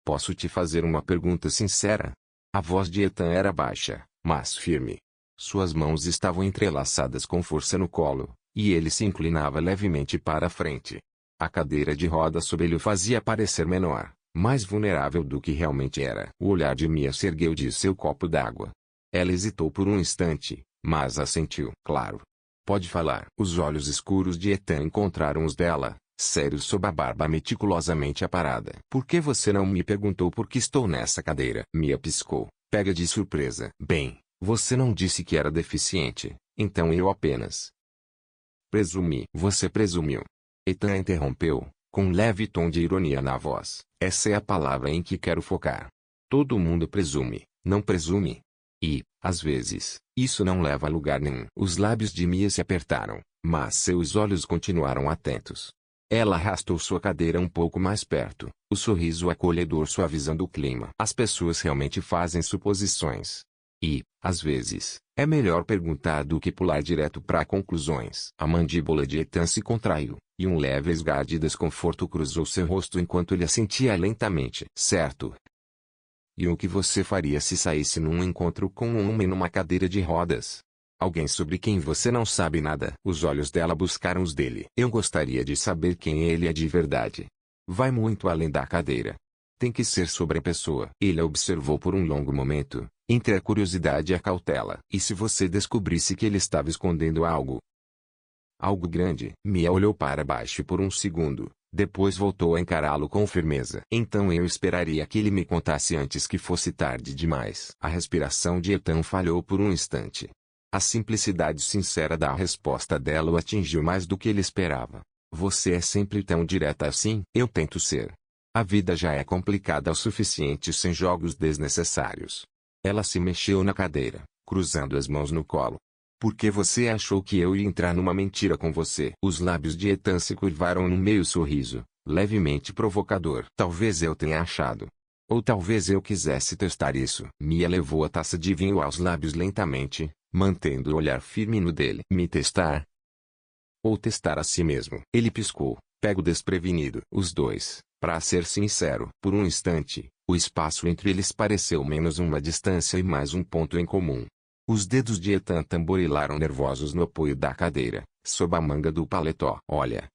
Posso te fazer uma pergunta sincera? A voz de Ethan era baixa, mas firme. Suas mãos estavam entrelaçadas com força no colo, e ele se inclinava levemente para a frente. A cadeira de rodas sob ele o fazia parecer menor, mais vulnerável do que realmente era. O olhar de Mia se ergueu de seu copo d'água. Ela hesitou por um instante, mas assentiu. Claro. Pode falar. Os olhos escuros de Ethan encontraram os dela, sérios sob a barba meticulosamente aparada. Por que você não me perguntou por que estou nessa cadeira? Mia piscou, pega de surpresa. Bem, você não disse que era deficiente, então eu apenas presumi. Você presumiu. Ethan interrompeu, com um leve tom de ironia na voz. Essa é a palavra em que quero focar. Todo mundo presume, não presume? E, às vezes, isso não leva a lugar nenhum. Os lábios de Mia se apertaram, mas seus olhos continuaram atentos. Ela arrastou sua cadeira um pouco mais perto, o sorriso acolhedor suavizando o clima. As pessoas realmente fazem suposições. E, às vezes, é melhor perguntar do que pular direto para conclusões. A mandíbula de Ethan se contraiu, e um leve esgar de desconforto cruzou seu rosto enquanto ele assentia lentamente. Certo. E o que você faria se saísse num encontro com um homem numa cadeira de rodas? Alguém sobre quem você não sabe nada. Os olhos dela buscaram os dele. Eu gostaria de saber quem ele é de verdade. Vai muito além da cadeira. Tem que ser sobre a pessoa. Ele a observou por um longo momento, entre a curiosidade e a cautela. E se você descobrisse que ele estava escondendo algo? Algo grande. Mia olhou para baixo por um segundo, depois voltou a encará-lo com firmeza. Então eu esperaria que ele me contasse antes que fosse tarde demais. A respiração de Ethan falhou por um instante. A simplicidade sincera da resposta dela o atingiu mais do que ele esperava. Você é sempre tão direta assim? Eu tento ser. A vida já é complicada o suficiente sem jogos desnecessários. Ela se mexeu na cadeira, cruzando as mãos no colo. Por que você achou que eu ia entrar numa mentira com você? Os lábios de Ethan se curvaram num meio sorriso, levemente provocador. Talvez eu tenha achado. Ou talvez eu quisesse testar isso. Mia levou a taça de vinho aos lábios lentamente, mantendo o olhar firme no dele. Me testar? Ou testar a si mesmo? Ele piscou, pego desprevenido. Os dois, para ser sincero. Por um instante, o espaço entre eles pareceu menos uma distância e mais um ponto em comum. Os dedos de Ethan tamborilaram nervosos no apoio da cadeira, sob a manga do paletó. Olha.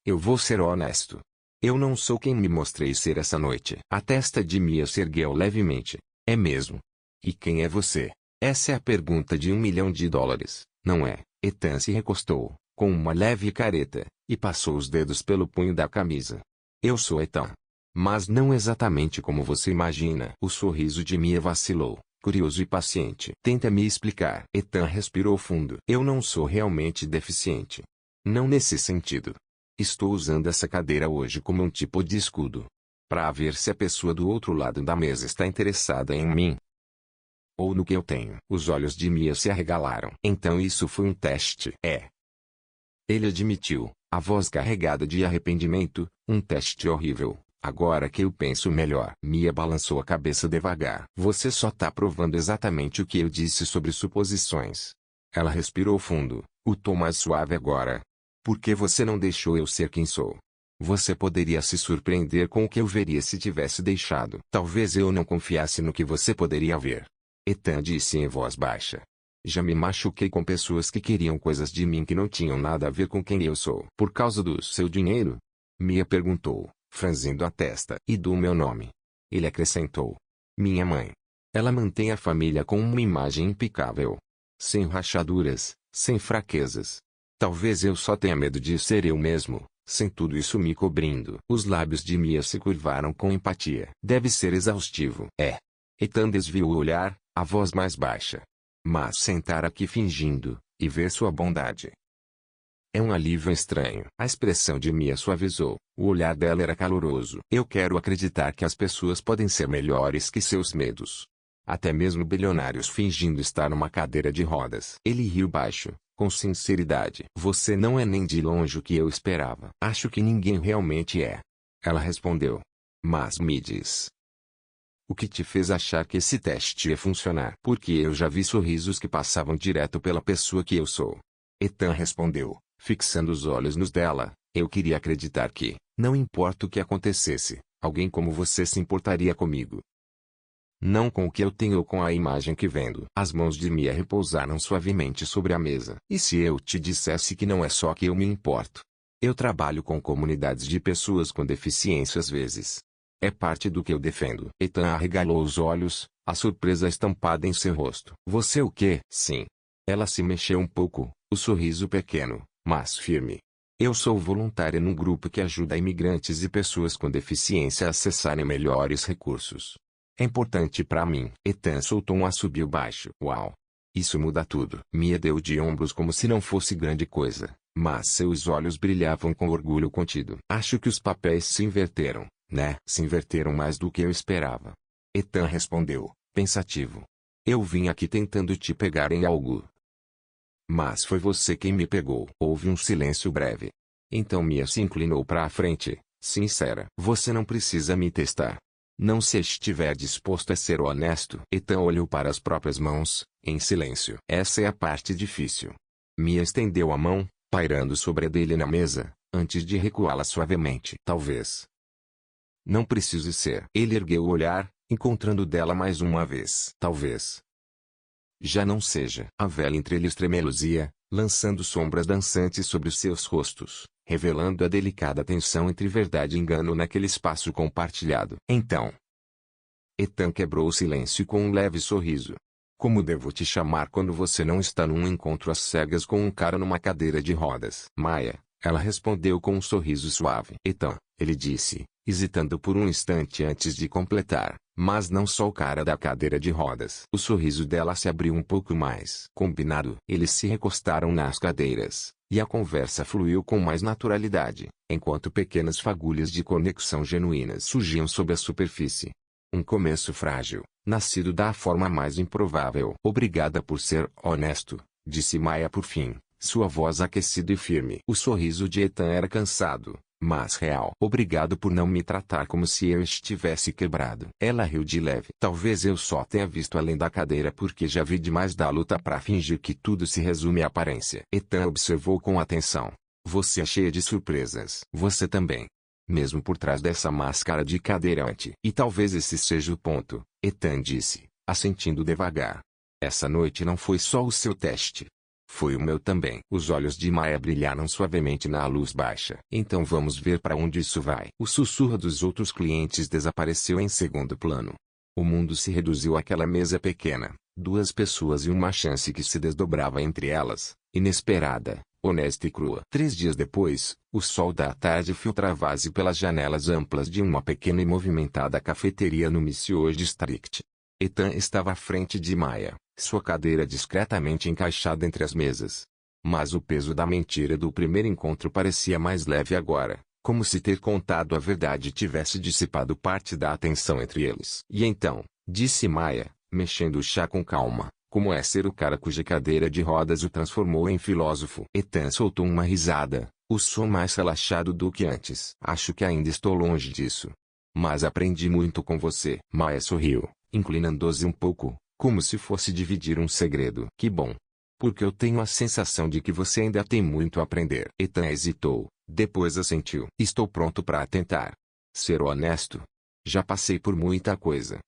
Eu vou ser honesto. Eu não sou quem me mostrei ser essa noite. A testa de Mia se ergueu levemente. É mesmo? E quem é você? Essa é a pergunta de $1 milhão, não é? Ethan se recostou, com uma leve careta, e passou os dedos pelo punho da camisa. Eu sou Ethan. Mas não exatamente como você imagina. O sorriso de Mia vacilou, curioso e paciente. Tenta me explicar. Ethan respirou fundo. Eu não sou realmente deficiente. Não nesse sentido. Estou usando essa cadeira hoje como um tipo de escudo. Para ver se a pessoa do outro lado da mesa está interessada em mim. Ou no que eu tenho. Os olhos de Mia se arregalaram. Então isso foi um teste. É. Ele admitiu, a voz carregada de arrependimento, um teste horrível. Agora que eu penso melhor. Mia balançou a cabeça devagar. Você só tá provando exatamente o que eu disse sobre suposições. Ela respirou fundo, o tom mais suave agora. Por que você não deixou eu ser quem sou? Você poderia se surpreender com o que eu veria se tivesse deixado. Talvez eu não confiasse no que você poderia ver. Ethan disse em voz baixa. Já me machuquei com pessoas que queriam coisas de mim que não tinham nada a ver com quem eu sou. Por causa do seu dinheiro? Mia perguntou, franzindo a testa. E do meu nome? Ele acrescentou. Minha mãe. Ela mantém a família com uma imagem impecável. Sem rachaduras, sem fraquezas. Talvez eu só tenha medo de ser eu mesmo, sem tudo isso me cobrindo. Os lábios de Mia se curvaram com empatia. Deve ser exaustivo. É. Ethan desviou o olhar, a voz mais baixa. Mas sentar aqui fingindo, e ver sua bondade. É um alívio estranho. A expressão de Mia suavizou, o olhar dela era caloroso. Eu quero acreditar que as pessoas podem ser melhores que seus medos. Até mesmo bilionários fingindo estar numa cadeira de rodas. Ele riu baixo, com sinceridade. Você não é nem de longe o que eu esperava. Acho que ninguém realmente é. Ela respondeu. Mas me diz. O que te fez achar que esse teste ia funcionar? Porque eu já vi sorrisos que passavam direto pela pessoa que eu sou. Ethan respondeu, fixando os olhos nos dela. Eu queria acreditar que, não importa o que acontecesse, Alguém como você se importaria comigo? Não com o que eu tenho ou com a imagem que vendo. As mãos de Mia repousaram suavemente sobre a mesa. E se eu te dissesse que não é só que eu me importo? Eu trabalho com comunidades de pessoas com deficiência às vezes. É parte do que eu defendo. Ethan arregalou os olhos, a surpresa estampada em seu rosto. Você o quê? Sim. Ela se mexeu um pouco, o sorriso pequeno, mas firme. Eu sou voluntária num grupo que ajuda imigrantes e pessoas com deficiência a acessarem melhores recursos. É importante para mim. Ethan soltou um assobio baixo. Uau! Isso muda tudo. Mia deu de ombros como se não fosse grande coisa, mas seus olhos brilhavam com orgulho contido. Acho que os papéis se inverteram, né? Se inverteram mais do que eu esperava. Ethan respondeu, pensativo. Eu vim aqui tentando te pegar em algo. Mas foi você quem me pegou. Houve um silêncio breve. Então Mia se inclinou para a frente, sincera. Você não precisa me testar. Não se estiver disposto a ser honesto. Ethan olhou para as próprias mãos, em silêncio. Essa é a parte difícil. Mia estendeu a mão, pairando sobre a dele na mesa, antes de recuá-la suavemente. Talvez. Não precise ser. Ele ergueu o olhar, encontrando dela mais uma vez. Talvez. Já não seja. A vela entre eles tremeluzia, lançando sombras dançantes sobre os seus rostos, revelando a delicada tensão entre verdade e engano naquele espaço compartilhado. Então, Ethan quebrou o silêncio com um leve sorriso. Como devo te chamar quando você não está num encontro às cegas com um cara numa cadeira de rodas? Maya, ela respondeu com um sorriso suave. Ethan, ele disse, hesitando por um instante antes de completar, mas não só o cara da cadeira de rodas. O sorriso dela se abriu um pouco mais. Combinado. Eles se recostaram nas cadeiras, e a conversa fluiu com mais naturalidade, enquanto pequenas fagulhas de conexão genuínas surgiam sob a superfície. Um começo frágil, nascido da forma mais improvável. Obrigada por ser honesto, disse Maya por fim, sua voz aquecida e firme. O sorriso de Ethan era cansado, mas real. Obrigado por não me tratar como se eu estivesse quebrado. Ela riu de leve. Talvez eu só tenha visto além da cadeira porque já vi demais da luta para fingir que tudo se resume à aparência. Ethan observou com atenção. Você é cheia de surpresas. Você também. Mesmo por trás dessa máscara de cadeirante. E talvez esse seja o ponto, Ethan disse, assentindo devagar. Essa noite não foi só o seu teste. Foi o meu também. Os olhos de Maya brilharam suavemente na luz baixa. Então vamos ver para onde isso vai. O sussurro dos outros clientes desapareceu em segundo plano. O mundo se reduziu àquela mesa pequena, duas pessoas e uma chance que se desdobrava entre elas, inesperada, honesta e crua. 3 dias depois, o sol da tarde filtrava pelas janelas amplas de uma pequena e movimentada cafeteria no Monsieur District. Ethan estava à frente de Maya, sua cadeira discretamente encaixada entre as mesas. Mas o peso da mentira do primeiro encontro parecia mais leve agora, como se ter contado a verdade tivesse dissipado parte da atenção entre eles. E então, disse Maya, mexendo o chá com calma, como é ser o cara cuja cadeira de rodas o transformou em filósofo. Ethan soltou uma risada, o som mais relaxado do que antes. Acho que ainda estou longe disso. Mas aprendi muito com você. Maya sorriu, inclinando-se um pouco, como se fosse dividir um segredo. Que bom. Porque eu tenho a sensação de que você ainda tem muito a aprender. Ethan hesitou, depois assentiu. Estou pronto para tentar. Ser honesto. Já passei por muita coisa.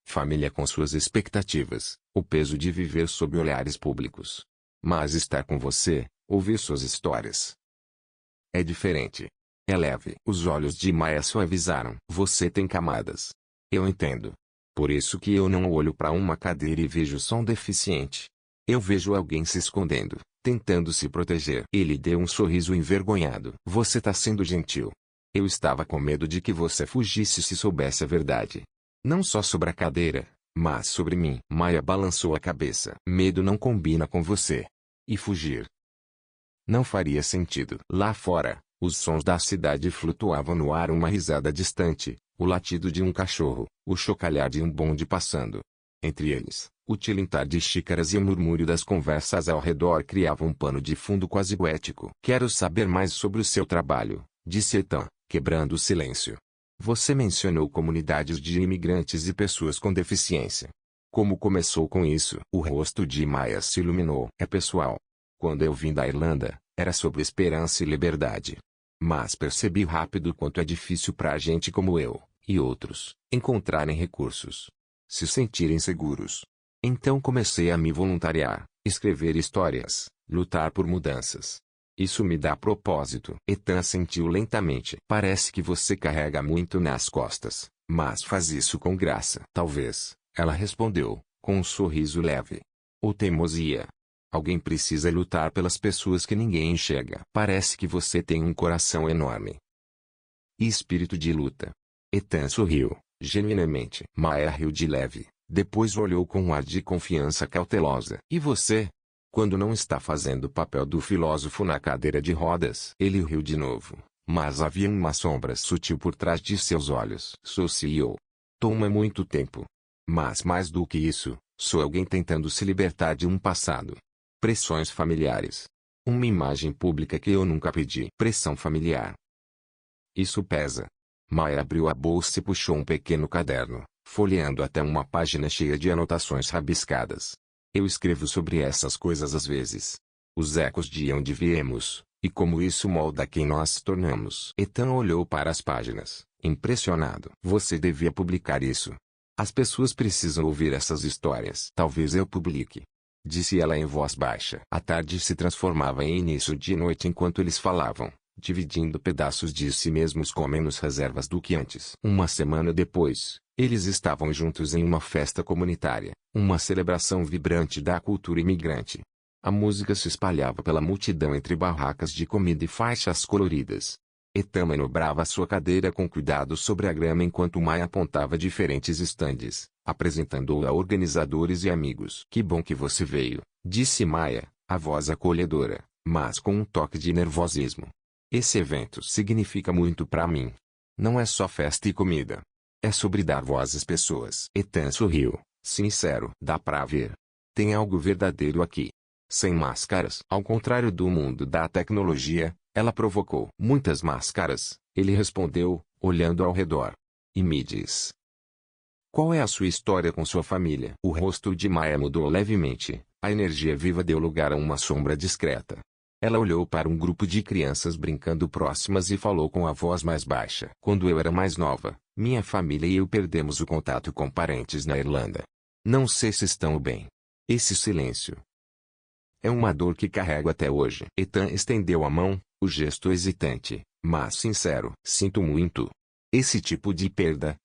Família com suas expectativas, o peso de viver sob olhares públicos. Mas estar com você, ouvir suas histórias. É diferente. É leve. Os olhos de Maya suavizaram. Você tem camadas. Eu entendo. Por isso que eu não olho para uma cadeira e vejo só um deficiente. Eu vejo alguém se escondendo, tentando se proteger. Ele deu um sorriso envergonhado. Você tá sendo gentil. Eu estava com medo de que você fugisse se soubesse a verdade. Não só sobre a cadeira, mas sobre mim. Maya balançou a cabeça. Medo não combina com você. E fugir? Não faria sentido. Lá fora, os sons da cidade flutuavam no ar, uma risada distante, o latido de um cachorro, o chocalhar de um bonde passando. Entre eles, o tilintar de xícaras e o murmúrio das conversas ao redor criavam um pano de fundo quase poético. Quero saber mais sobre o seu trabalho, disse Ethan, quebrando o silêncio. Você mencionou comunidades de imigrantes e pessoas com deficiência. Como começou com isso? O rosto de Maya se iluminou. É pessoal. Quando eu vim da Irlanda, era sobre esperança e liberdade. Mas percebi rápido quanto é difícil para gente como eu, e outros, encontrarem recursos. Se sentirem seguros. Então comecei a me voluntariar, escrever histórias, lutar por mudanças. Isso me dá propósito. Ethan assentiu lentamente. Parece que você carrega muito nas costas, mas faz isso com graça. Talvez, ela respondeu, com um sorriso leve. Ou teimosia. Alguém precisa lutar pelas pessoas que ninguém enxerga. Parece que você tem um coração enorme. E espírito de luta. Ethan sorriu, genuinamente. Maya riu de leve, depois olhou com um ar de confiança cautelosa. E você? Quando não está fazendo o papel do filósofo na cadeira de rodas. Ele riu de novo, mas havia uma sombra sutil por trás de seus olhos. Sou CEO. Toma muito tempo. Mas mais do que isso, sou alguém tentando se libertar de um passado. Pressões familiares. Uma imagem pública que eu nunca pedi. Pressão familiar. Isso pesa. Maya abriu a bolsa e puxou um pequeno caderno, folheando até uma página cheia de anotações rabiscadas. Eu escrevo sobre essas coisas às vezes. Os ecos de onde viemos, e como isso molda quem nós se tornamos. Ethan olhou para as páginas, impressionado. Você devia publicar isso. As pessoas precisam ouvir essas histórias. Talvez eu publique. Disse ela em voz baixa. A tarde se transformava em início de noite enquanto eles falavam, dividindo pedaços de si mesmos com menos reservas do que antes. Uma semana depois, eles estavam juntos em uma festa comunitária, uma celebração vibrante da cultura imigrante. A música se espalhava pela multidão entre barracas de comida e faixas coloridas. Ethan manobrava sua cadeira com cuidado sobre a grama enquanto Maya apontava diferentes estandes, apresentando-o a organizadores e amigos. Que bom que você veio, disse Maya, a voz acolhedora, mas com um toque de nervosismo. Esse evento significa muito para mim. Não é só festa e comida. É sobre dar voz às pessoas. Ethan sorriu, sincero. Dá pra ver. Tem algo verdadeiro aqui. Sem máscaras. Ao contrário do mundo da tecnologia, ela provocou. Muitas máscaras, ele respondeu, olhando ao redor. E me diz. Qual é a sua história com sua família? O rosto de Maya mudou levemente. A energia viva deu lugar a uma sombra discreta. Ela olhou para um grupo de crianças brincando próximas e falou com a voz mais baixa. Quando eu era mais nova, minha família e eu perdemos o contato com parentes na Irlanda. Não sei se estão bem. Esse silêncio é uma dor que carrego até hoje. Ethan estendeu a mão, o gesto hesitante, mas sincero. Sinto muito. Esse tipo de perda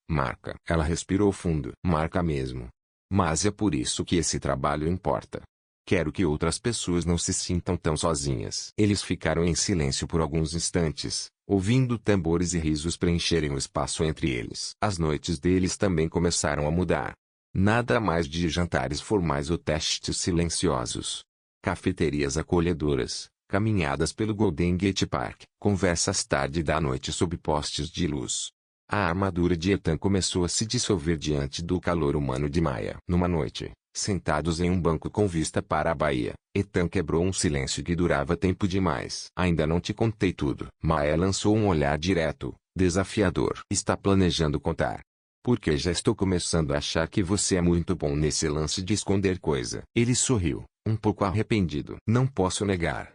marca. Ela respirou fundo. Marca mesmo. Mas é por isso que esse trabalho importa. Quero que outras pessoas não se sintam tão sozinhas. Eles ficaram em silêncio por alguns instantes, ouvindo tambores e risos preencherem o espaço entre eles. As noites deles também começaram a mudar. Nada mais de jantares formais ou testes silenciosos. Cafeterias acolhedoras, caminhadas pelo Golden Gate Park, conversas tarde da noite sob postes de luz. A armadura de Ethan começou a se dissolver diante do calor humano de Maya. Numa noite, sentados em um banco com vista para a baía, Ethan quebrou um silêncio que durava tempo demais. Ainda não te contei tudo. Maya lançou um olhar direto, desafiador. Está planejando contar? Porque já estou começando a achar que você é muito bom nesse lance de esconder coisa. Ele sorriu, um pouco arrependido. Não posso negar.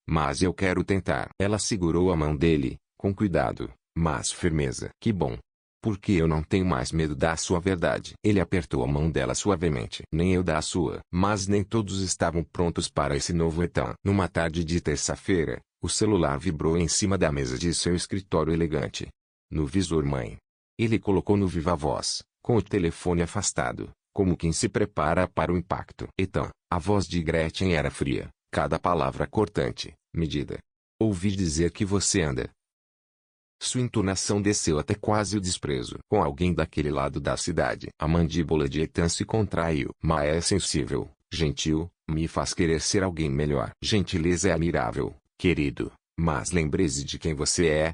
Mas eu quero tentar. Ela segurou a mão dele, com cuidado, mas firmeza. Que bom. Porque eu não tenho mais medo da sua verdade. Ele apertou a mão dela suavemente. Nem eu da sua. Mas nem todos estavam prontos para esse novo Ethan. Numa tarde de terça-feira, o celular vibrou em cima da mesa de seu escritório elegante. No visor mãe. Ele colocou no viva voz, com o telefone afastado, como quem se prepara para o impacto. Ethan, a voz de Gretchen era fria, cada palavra cortante, medida. Ouvi dizer que você anda. Sua entonação desceu até quase o desprezo. Com alguém daquele lado da cidade. A mandíbula de Ethan se contraiu. Maya é sensível, gentil, me faz querer ser alguém melhor. Gentileza é admirável, querido, mas lembre-se de quem você é.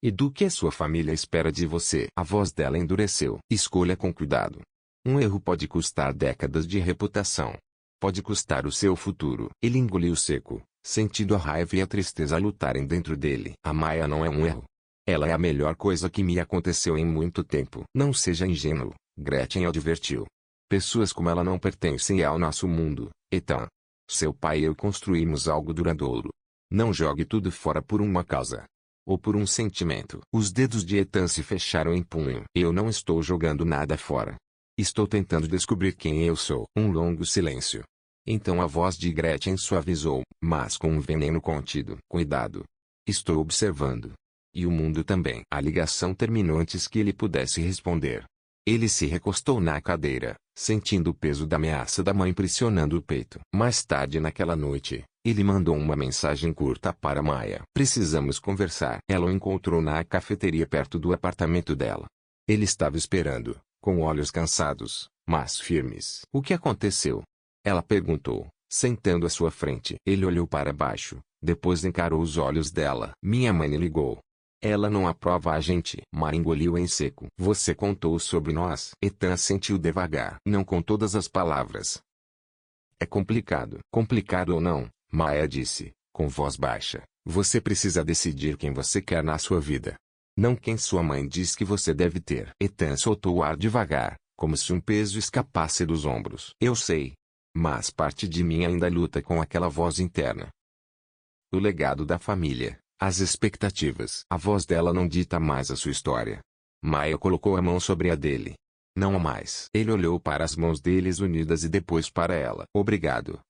E do que a sua família espera de você. A voz dela endureceu. Escolha com cuidado. Um erro pode custar décadas de reputação. Pode custar o seu futuro. Ele engoliu seco, sentindo a raiva e a tristeza lutarem dentro dele. A Maya não é um erro. Ela é a melhor coisa que me aconteceu em muito tempo. Não seja ingênuo, Gretchen advertiu. Pessoas como ela não pertencem ao nosso mundo, Ethan. Seu pai e eu construímos algo duradouro. Não jogue tudo fora por uma causa. Ou por um sentimento. Os dedos de Ethan se fecharam em punho. Eu não estou jogando nada fora. Estou tentando descobrir quem eu sou. Um longo silêncio. Então a voz de Gretchen suavizou, mas com um veneno contido. Cuidado. Estou observando. E o mundo também. A ligação terminou antes que ele pudesse responder. Ele se recostou na cadeira, sentindo o peso da ameaça da mãe pressionando o peito. Mais tarde naquela noite, ele mandou uma mensagem curta para Maya. Precisamos conversar. Ela o encontrou na cafeteria perto do apartamento dela. Ele estava esperando, com olhos cansados, mas firmes. O que aconteceu? Ela perguntou, sentando à sua frente. Ele olhou para baixo, depois encarou os olhos dela. Minha mãe ligou. Ela não aprova a gente. Maya engoliu em seco. Você contou sobre nós? Ethan assentiu devagar. Não com todas as palavras. É complicado. Complicado ou não, Maya disse, com voz baixa. Você precisa decidir quem você quer na sua vida. Não quem sua mãe diz que você deve ter. Ethan soltou o ar devagar, como se um peso escapasse dos ombros. Eu sei. Mas parte de mim ainda luta com aquela voz interna. O legado da família. As expectativas. A voz dela não dita mais a sua história. Maya colocou a mão sobre a dele. Não há mais. Ele olhou para as mãos deles unidas e depois para ela. Obrigado.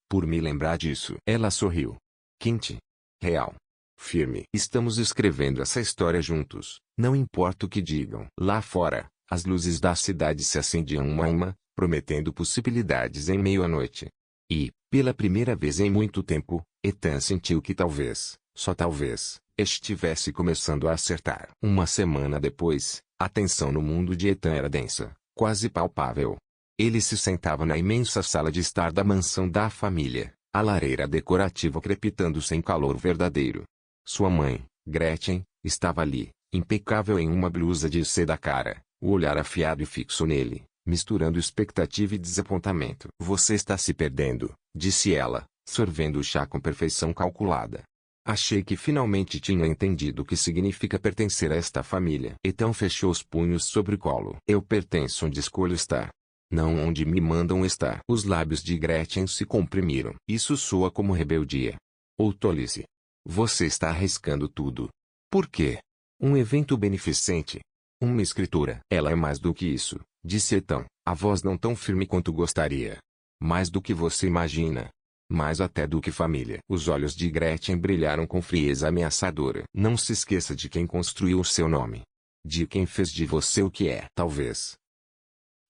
Por me lembrar disso. Ela sorriu. Quente. Real. Firme. Estamos escrevendo essa história juntos. Não importa o que digam. Lá fora, as luzes da cidade se acendiam uma a uma, prometendo possibilidades em meio à noite. E, pela primeira vez em muito tempo, Ethan sentiu que talvez, só talvez, estivesse começando a acertar. Uma semana depois, a tensão no mundo de Ethan era densa, quase palpável. Ele se sentava na imensa sala de estar da mansão da família, a lareira decorativa crepitando sem calor verdadeiro. Sua mãe, Gretchen, estava ali, impecável em uma blusa de seda cara, o olhar afiado e fixo nele, misturando expectativa e desapontamento. Você está se perdendo, disse ela, sorvendo o chá com perfeição calculada. Achei que finalmente tinha entendido o que significa pertencer a esta família. Então fechou os punhos sobre o colo. Eu pertenço onde escolho estar. Não onde me mandam estar. Os lábios de Gretchen se comprimiram. Isso soa como rebeldia. Ou tolice. Você está arriscando tudo. Por quê? Um evento beneficente. Uma escritura. Ela é mais do que isso, disse Ethan, a voz não tão firme quanto gostaria. Mais do que você imagina. Mais até do que família. Os olhos de Gretchen brilharam com frieza ameaçadora. Não se esqueça de quem construiu o seu nome. De quem fez de você o que é. Talvez.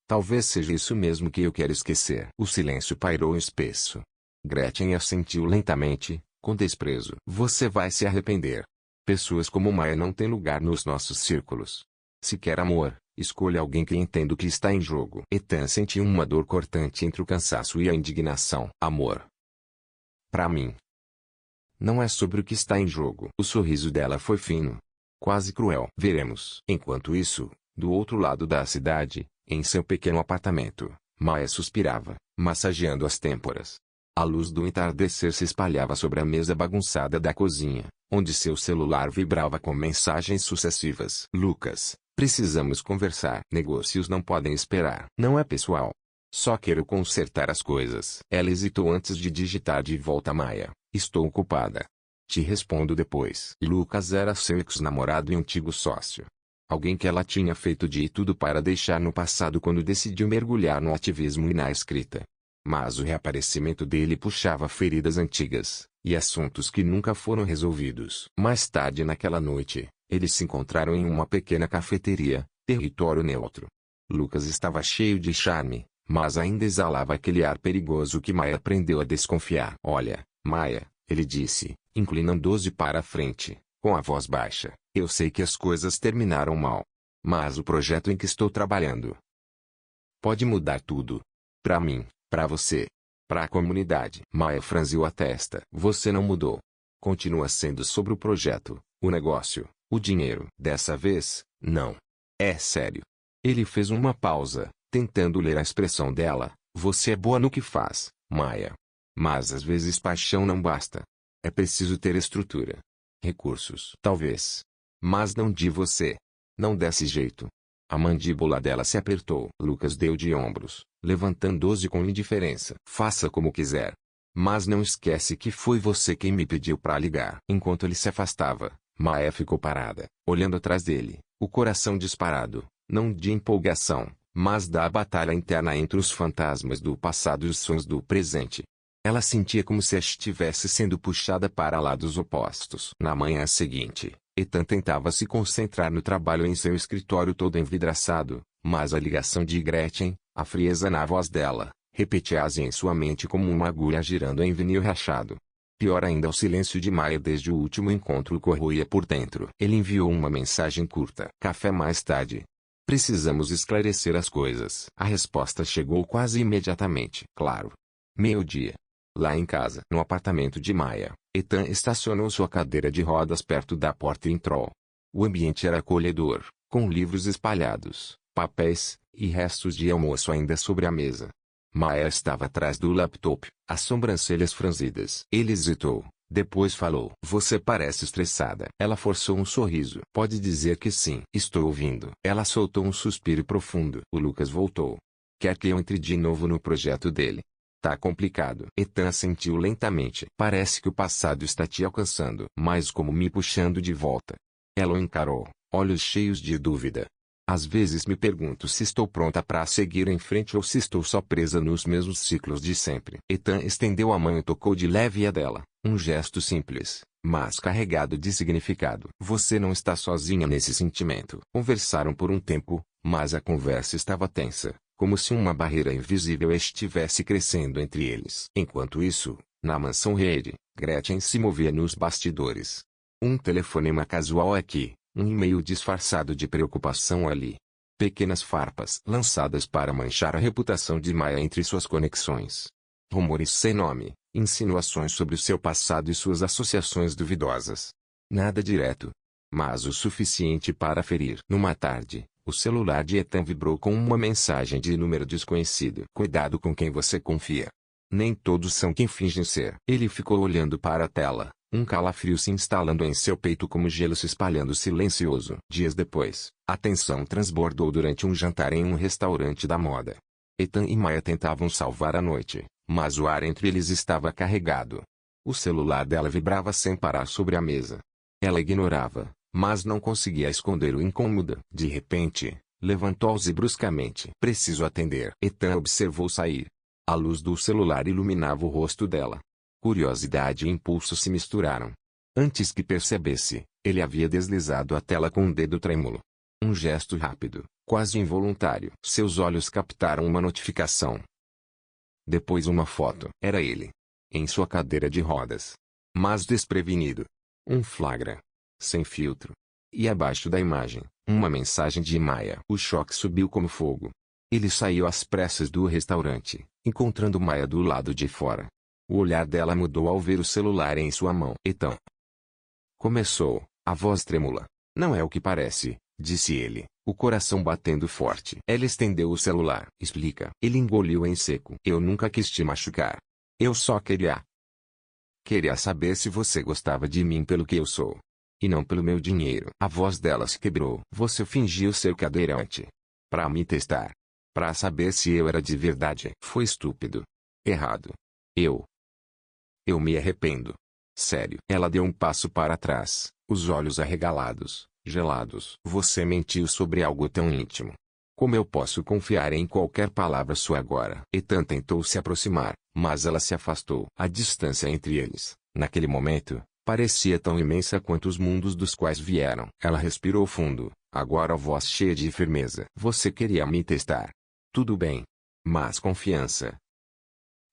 Talvez seja isso mesmo que eu quero esquecer. O silêncio pairou espesso. Gretchen assentiu lentamente, com desprezo. Você vai se arrepender. Pessoas como Maya não têm lugar nos nossos círculos. Se quer amor, escolha alguém que entenda o que está em jogo. Ethan sentiu uma dor cortante entre o cansaço e a indignação. Amor. Para mim. Não é sobre o que está em jogo. O sorriso dela foi fino. Quase cruel. Veremos. Enquanto isso, do outro lado da cidade, em seu pequeno apartamento, Maya suspirava, massageando as têmporas. A luz do entardecer se espalhava sobre a mesa bagunçada da cozinha, onde seu celular vibrava com mensagens sucessivas. Lucas, precisamos conversar. Negócios não podem esperar. Não é pessoal. Só quero consertar as coisas. Ela hesitou antes de digitar de volta a Maya. Estou ocupada. Te respondo depois. Lucas era seu ex-namorado e antigo sócio. Alguém que ela tinha feito de tudo para deixar no passado quando decidiu mergulhar no ativismo e na escrita. Mas o reaparecimento dele puxava feridas antigas, e assuntos que nunca foram resolvidos. Mais tarde naquela noite, eles se encontraram em uma pequena cafeteria, território neutro. Lucas estava cheio de charme, mas ainda exalava aquele ar perigoso que Maya aprendeu a desconfiar. Olha, Maya, ele disse, inclinando-se para a frente, com a voz baixa, eu sei que as coisas terminaram mal. Mas o projeto em que estou trabalhando pode mudar tudo. Para mim, para você, para a comunidade. Maya franziu a testa. Você não mudou. Continua sendo sobre o projeto, o negócio, o dinheiro. Dessa vez, não. É sério. Ele fez uma pausa, tentando ler a expressão dela. Você é boa no que faz, Maya. Mas às vezes paixão não basta. É preciso ter estrutura. Recursos. Talvez. Mas não de você. Não desse jeito. A mandíbula dela se apertou. Lucas deu de ombros, levantando-se com indiferença. Faça como quiser. Mas não esquece que foi você quem me pediu para ligar. Enquanto ele se afastava, Maya ficou parada, olhando atrás dele, o coração disparado, não de empolgação, mas da batalha interna entre os fantasmas do passado e os sonhos do presente. Ela sentia como se estivesse sendo puxada para lados opostos. Na manhã seguinte, Ethan tentava se concentrar no trabalho em seu escritório todo envidraçado, mas a ligação de Gretchen, a frieza na voz dela, repetia-se em sua mente como uma agulha girando em vinil rachado. Pior ainda, o silêncio de Maya desde o último encontro o corroía por dentro. Ele enviou uma mensagem curta. Café mais tarde. Precisamos esclarecer as coisas. A resposta chegou quase imediatamente. Claro. Meio-dia. Lá em casa, no apartamento de Maya, Ethan estacionou sua cadeira de rodas perto da porta e entrou. O ambiente era acolhedor, com livros espalhados, papéis, e restos de almoço ainda sobre a mesa. Maya estava atrás do laptop, as sobrancelhas franzidas. Ele hesitou, depois falou. Você parece estressada. Ela forçou um sorriso. Pode dizer que sim. Estou ouvindo. Ela soltou um suspiro profundo. O Lucas voltou. Quer que eu entre de novo no projeto dele? Tá complicado. Ethan assentiu lentamente. Parece que o passado está te alcançando. Mas como me puxando de volta. Ela o encarou, olhos cheios de dúvida. Às vezes me pergunto se estou pronta para seguir em frente ou se estou só presa nos mesmos ciclos de sempre. Ethan estendeu a mão e tocou de leve a dela, um gesto simples, mas carregado de significado. Você não está sozinha nesse sentimento. Conversaram por um tempo, mas a conversa estava tensa, como se uma barreira invisível estivesse crescendo entre eles. Enquanto isso, na mansão Reid, Gretchen se movia nos bastidores. Um telefonema casual aqui. Um e-mail disfarçado de preocupação ali. Pequenas farpas lançadas para manchar a reputação de Maya entre suas conexões. Rumores sem nome, insinuações sobre o seu passado e suas associações duvidosas. Nada direto, mas o suficiente para ferir. Numa tarde, o celular de Ethan vibrou com uma mensagem de número desconhecido. Cuidado com quem você confia. Nem todos são quem fingem ser. Ele ficou olhando para a tela. Um calafrio se instalando em seu peito como gelo se espalhando silencioso. Dias depois, a tensão transbordou durante um jantar em um restaurante da moda. Ethan e Maya tentavam salvar a noite, mas o ar entre eles estava carregado. O celular dela vibrava sem parar sobre a mesa. Ela ignorava, mas não conseguia esconder o incômodo. De repente, levantou-se bruscamente. Preciso atender. Ethan observou sair. A luz do celular iluminava o rosto dela. Curiosidade e impulso se misturaram. Antes que percebesse, ele havia deslizado a tela com um dedo trêmulo. Um gesto rápido, quase involuntário. Seus olhos captaram uma notificação. Depois uma foto. Era ele. Em sua cadeira de rodas. Mas desprevenido. Um flagra. Sem filtro. E abaixo da imagem, uma mensagem de Maya. O choque subiu como fogo. Ele saiu às pressas do restaurante, encontrando Maya do lado de fora. O olhar dela mudou ao ver o celular em sua mão. Então. Começou, a voz trêmula. Não é o que parece, disse ele, o coração batendo forte. Ela estendeu o celular. Explica. Ele engoliu em seco. Eu nunca quis te machucar. Eu só queria. Queria saber se você gostava de mim pelo que eu sou. E não pelo meu dinheiro. A voz dela se quebrou. Você fingiu ser cadeirante. Pra me testar. Pra saber se eu era de verdade. Foi estúpido. Errado. Eu me arrependo. Sério. Ela deu um passo para trás, os olhos arregalados, gelados. Você mentiu sobre algo tão íntimo. Como eu posso confiar em qualquer palavra sua agora? Ethan tentou se aproximar, mas ela se afastou. A distância entre eles, naquele momento, parecia tão imensa quanto os mundos dos quais vieram. Ela respirou fundo, agora a voz cheia de firmeza. Você queria me testar. Tudo bem. Mas confiança.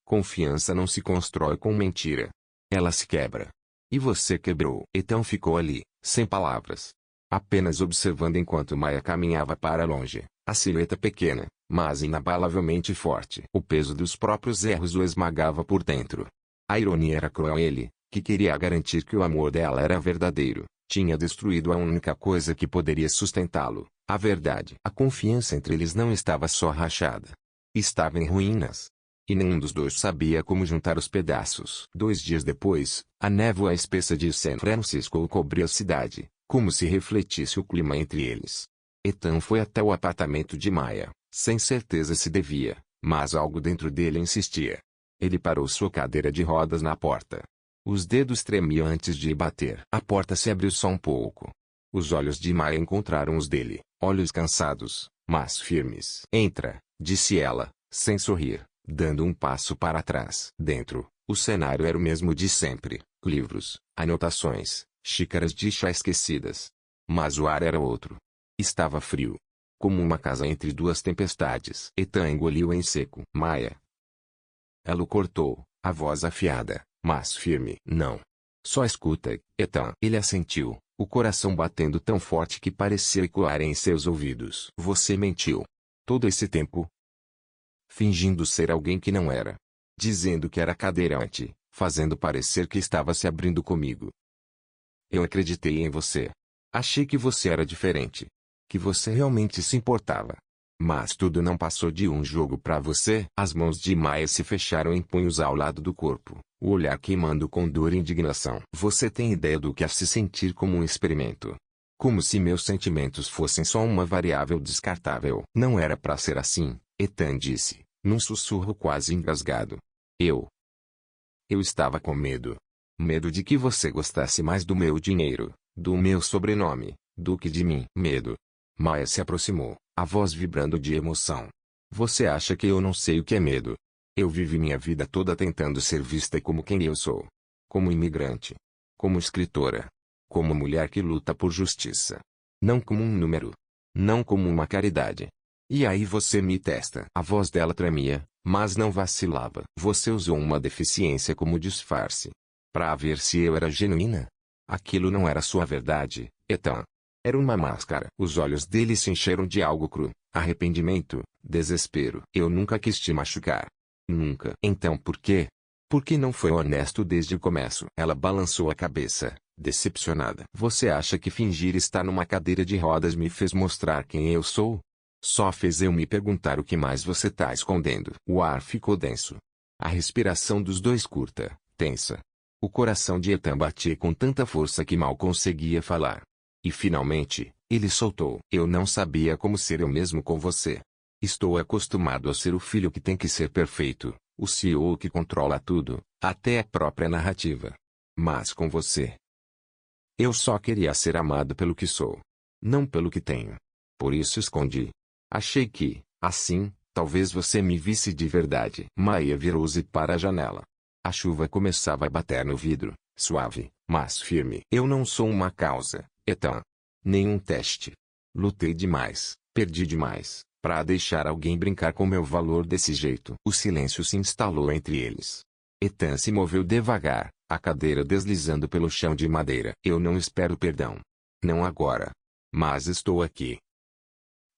Confiança não se constrói com mentira. Ela se quebra. E você quebrou. Então ficou ali, sem palavras. Apenas observando enquanto Maya caminhava para longe, a silhueta pequena, mas inabalavelmente forte. O peso dos próprios erros o esmagava por dentro. A ironia era cruel. Ele, que queria garantir que o amor dela era verdadeiro, tinha destruído a única coisa que poderia sustentá-lo, a verdade. A confiança entre eles não estava só rachada. Estava em ruínas. E nenhum dos dois sabia como juntar os pedaços. 2 dias depois, a névoa espessa de San Francisco cobriu a cidade, como se refletisse o clima entre eles. Ethan foi até o apartamento de Maya, sem certeza se devia, mas algo dentro dele insistia. Ele parou sua cadeira de rodas na porta. Os dedos tremiam antes de bater. A porta se abriu só um pouco. Os olhos de Maya encontraram os dele, olhos cansados, mas firmes. Entra, disse ela, sem sorrir, dando um passo para trás. Dentro, o cenário era o mesmo de sempre: livros, anotações, xícaras de chá esquecidas. Mas o ar era outro. Estava frio. Como uma casa entre duas tempestades. Ethan engoliu em seco. Maya. Ela o cortou, a voz afiada, mas firme. Não. Só escuta, Ethan. Ele assentiu, o coração batendo tão forte que parecia ecoar em seus ouvidos. Você mentiu. Todo esse tempo. Fingindo ser alguém que não era. Dizendo que era cadeirante, fazendo parecer que estava se abrindo comigo. Eu acreditei em você. Achei que você era diferente. Que você realmente se importava. Mas tudo não passou de um jogo para você. As mãos de Maya se fecharam em punhos ao lado do corpo, o olhar queimando com dor e indignação. Você tem ideia do que é se sentir como um experimento? Como se meus sentimentos fossem só uma variável descartável. Não era para ser assim, Ethan disse, num sussurro quase engasgado. Eu estava com medo. Medo de que você gostasse mais do meu dinheiro, do meu sobrenome, do que de mim. Medo. Maya se aproximou, a voz vibrando de emoção. Você acha que eu não sei o que é medo? Eu vivi minha vida toda tentando ser vista como quem eu sou. Como imigrante. Como escritora. Como mulher que luta por justiça. Não como um número. Não como uma caridade. E aí você me testa. A voz dela tremia, mas não vacilava. Você usou uma deficiência como disfarce. Para ver se eu era genuína? Aquilo não era sua verdade, Ethan. Era uma máscara. Os olhos dele se encheram de algo cru, arrependimento, desespero. Eu nunca quis te machucar. Nunca. Então por quê? Por que não foi honesto desde o começo? Ela balançou a cabeça, decepcionada. Você acha que fingir estar numa cadeira de rodas me fez mostrar quem eu sou? Só fez eu me perguntar o que mais você tá escondendo. O ar ficou denso. A respiração dos dois curta, tensa. O coração de Ethan batia com tanta força que mal conseguia falar. E finalmente, ele soltou. Eu não sabia como ser eu mesmo com você. Estou acostumado a ser o filho que tem que ser perfeito, o CEO que controla tudo, até a própria narrativa. Mas com você, eu só queria ser amado pelo que sou. Não pelo que tenho. Por isso escondi. Achei que, assim, talvez você me visse de verdade. Maya virou-se para a janela. A chuva começava a bater no vidro, suave, mas firme. Eu não sou uma causa, Ethan. Nenhum teste. Lutei demais, perdi demais, para deixar alguém brincar com meu valor desse jeito. O silêncio se instalou entre eles. Ethan se moveu devagar, a cadeira deslizando pelo chão de madeira. Eu não espero perdão. Não agora. Mas estou aqui.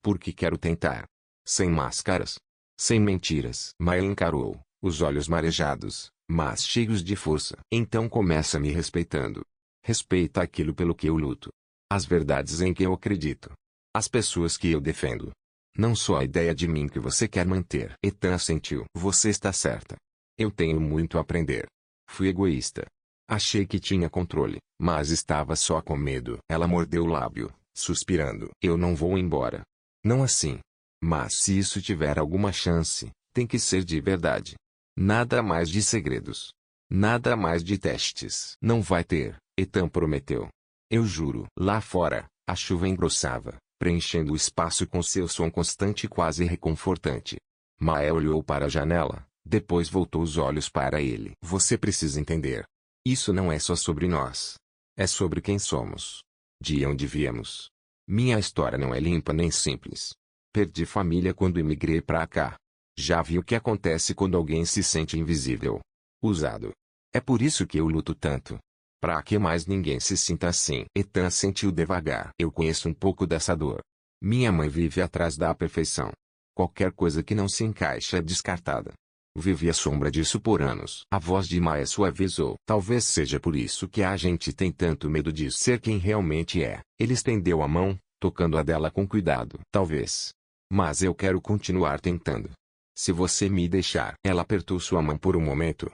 Porque quero tentar. Sem máscaras. Sem mentiras. Maya encarou, os olhos marejados, mas cheios de força. Então começa me respeitando. Respeita aquilo pelo que eu luto. As verdades em que eu acredito. As pessoas que eu defendo. Não só a ideia de mim que você quer manter. Ethan assentiu. Você está certa. Eu tenho muito a aprender. Fui egoísta. Achei que tinha controle, mas estava só com medo. Ela mordeu o lábio, suspirando. Eu não vou embora. Não assim. Mas se isso tiver alguma chance, tem que ser de verdade. Nada mais de segredos. Nada mais de testes. Não vai ter, Ethan prometeu. Eu juro. Lá fora, a chuva engrossava, preenchendo o espaço com seu som constante e quase reconfortante. Maya olhou para a janela, depois voltou os olhos para ele. Você precisa entender. Isso não é só sobre nós. É sobre quem somos. De onde viemos. Minha história não é limpa nem simples. Perdi família quando imigrei para cá. Já vi o que acontece quando alguém se sente invisível. Usado. É por isso que eu luto tanto. Para que mais ninguém se sinta assim. Ethan sentiu devagar. Eu conheço um pouco dessa dor. Minha mãe vive atrás da perfeição. Qualquer coisa que não se encaixa é descartada. Vivi à sombra disso por anos. A voz de Maya suavizou. Talvez seja por isso que a gente tem tanto medo de ser quem realmente é. Ele estendeu a mão, tocando a dela com cuidado. Talvez. Mas eu quero continuar tentando. Se você me deixar. Ela apertou sua mão por um momento.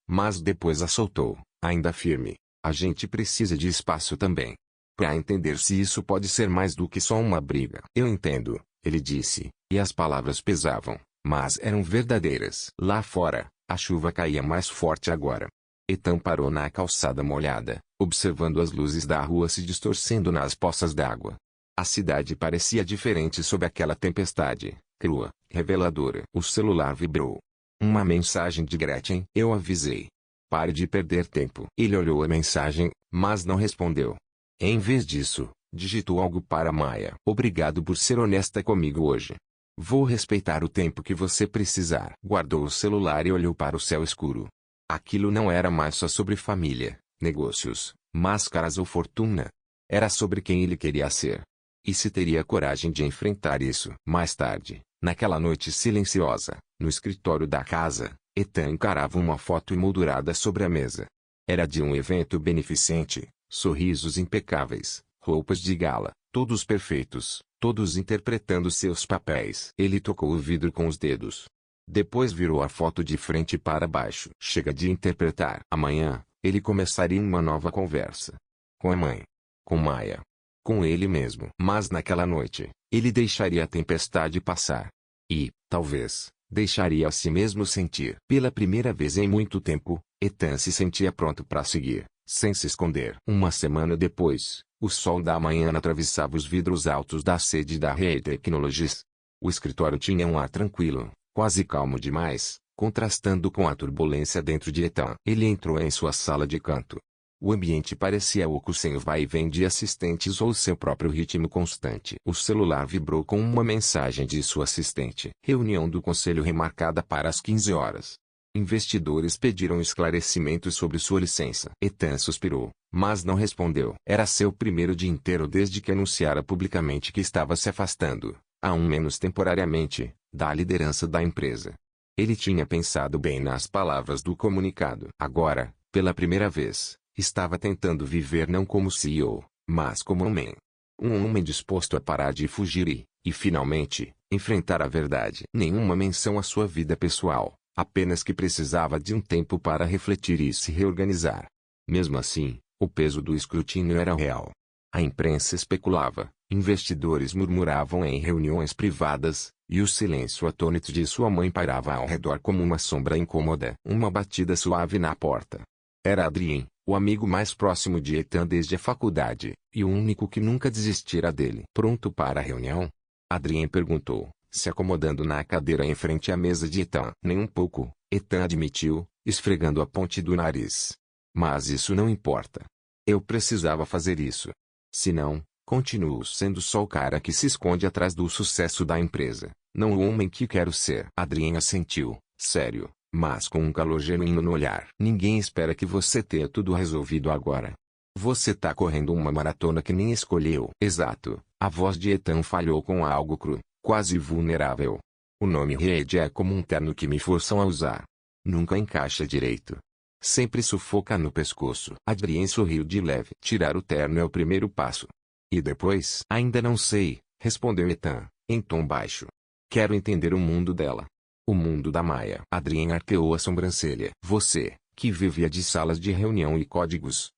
Mas depois a soltou, ainda firme. A gente precisa de espaço também. Para entender se isso pode ser mais do que só uma briga. Eu entendo, ele disse, e as palavras pesavam, mas eram verdadeiras. Lá fora, A chuva caía mais forte agora. Ethan parou na calçada molhada, observando as luzes da rua se distorcendo nas poças d'água. A cidade parecia diferente sob aquela tempestade, crua, reveladora. O celular vibrou. Uma mensagem de Gretchen. Eu avisei. Pare de perder tempo. Ele olhou a mensagem, mas não respondeu. Em vez disso, digitou algo para Maya. Obrigado por ser honesta comigo hoje. Vou respeitar o tempo que você precisar. Guardou o celular e olhou para o céu escuro. Aquilo não era mais só sobre família, negócios, máscaras ou fortuna. Era sobre quem ele queria ser. E se teria coragem de enfrentar isso. Mais tarde, naquela noite silenciosa, no escritório da casa, Ethan encarava uma foto emoldurada sobre a mesa. Era de um evento beneficente, sorrisos impecáveis, roupas de gala, todos perfeitos, todos interpretando seus papéis. Ele tocou o vidro com os dedos. Depois virou a foto de frente para baixo. Chega de interpretar. Amanhã, ele começaria uma nova conversa. Com a mãe. Com Maya. Com ele mesmo. Mas naquela noite, ele deixaria a tempestade passar. E, talvez, deixaria a si mesmo sentir. Pela primeira vez em muito tempo, Ethan se sentia pronto para seguir, sem se esconder. Uma semana depois, o sol da manhã atravessava os vidros altos da sede da Ray Technologies. O escritório tinha um ar tranquilo, quase calmo demais, contrastando com a turbulência dentro de Ethan. Ele entrou em sua sala de canto. O ambiente parecia oco sem o vai-vem de assistentes ou seu próprio ritmo constante. O celular vibrou com uma mensagem de sua assistente. Reunião do conselho remarcada para as 15 horas. Investidores pediram esclarecimentos sobre sua licença. Ethan suspirou, mas não respondeu. Era seu primeiro dia inteiro desde que anunciara publicamente que estava se afastando, ao menos temporariamente, da liderança da empresa. Ele tinha pensado bem nas palavras do comunicado. Agora, pela primeira vez, estava tentando viver não como CEO, mas como homem. Um homem disposto a parar de fugir e, finalmente, enfrentar a verdade. Nenhuma menção à sua vida pessoal, apenas que precisava de um tempo para refletir e se reorganizar. Mesmo assim, o peso do escrutínio era real. A imprensa especulava, investidores murmuravam em reuniões privadas, e o silêncio atônito de sua mãe pairava ao redor como uma sombra incômoda. Uma batida suave na porta. Era Adrien, o amigo mais próximo de Ethan desde a faculdade, e o único que nunca desistira dele. Pronto para a reunião? Adrien perguntou, se acomodando na cadeira em frente à mesa de Ethan. Nem um pouco, Ethan admitiu, esfregando a ponte do nariz. Mas isso não importa. Eu precisava fazer isso. Senão, continuo sendo só o cara que se esconde atrás do sucesso da empresa, não o homem que quero ser. Adrien assentiu, sério, mas com um calor genuíno no olhar. Ninguém espera que você tenha tudo resolvido agora. Você tá correndo uma maratona que nem escolheu. Exato, a voz de Ethan falhou com algo cru, quase vulnerável. O nome Reid é como um terno que me forçam a usar. Nunca encaixa direito. Sempre sufoca no pescoço. Adrien sorriu de leve. Tirar o terno é o primeiro passo. E depois? Ainda não sei, respondeu Ethan, em tom baixo. Quero entender o mundo dela. O mundo da Maya. Adrien arqueou a sobrancelha. Você, que vivia de salas de reunião e códigos.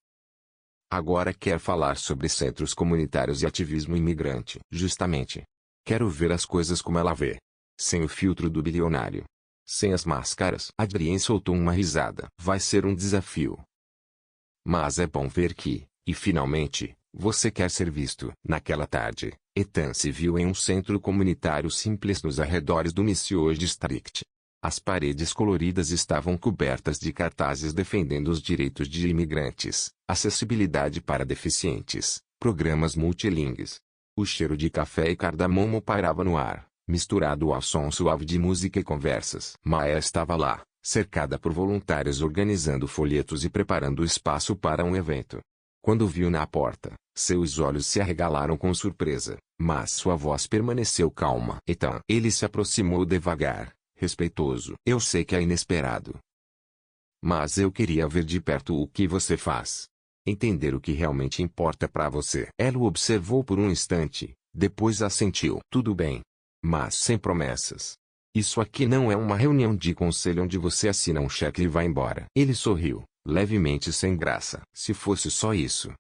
Agora quer falar sobre centros comunitários e ativismo imigrante. Justamente. Quero ver as coisas como ela vê. Sem o filtro do bilionário. Sem as máscaras. Adrien soltou uma risada. Vai ser um desafio. Mas é bom ver que, e finalmente, você quer ser visto. Naquela tarde, Ethan se viu em um centro comunitário simples nos arredores do Monsieur District. As paredes coloridas estavam cobertas de cartazes defendendo os direitos de imigrantes, acessibilidade para deficientes, programas multilingues. O cheiro de café e cardamomo pairava no ar, misturado ao som suave de música e conversas. Maya estava lá, cercada por voluntários organizando folhetos e preparando o espaço para um evento. Quando o viu na porta, seus olhos se arregalaram com surpresa, mas sua voz permaneceu calma. Ethan. Ele se aproximou devagar, respeitoso. Eu sei que é inesperado. Mas eu queria ver de perto o que você faz. Entender o que realmente importa para você. Ela o observou por um instante, depois assentiu. Tudo bem. Mas sem promessas. Isso aqui não é uma reunião de conselho onde você assina um cheque e vai embora. Ele sorriu, levemente sem graça. Se fosse só isso.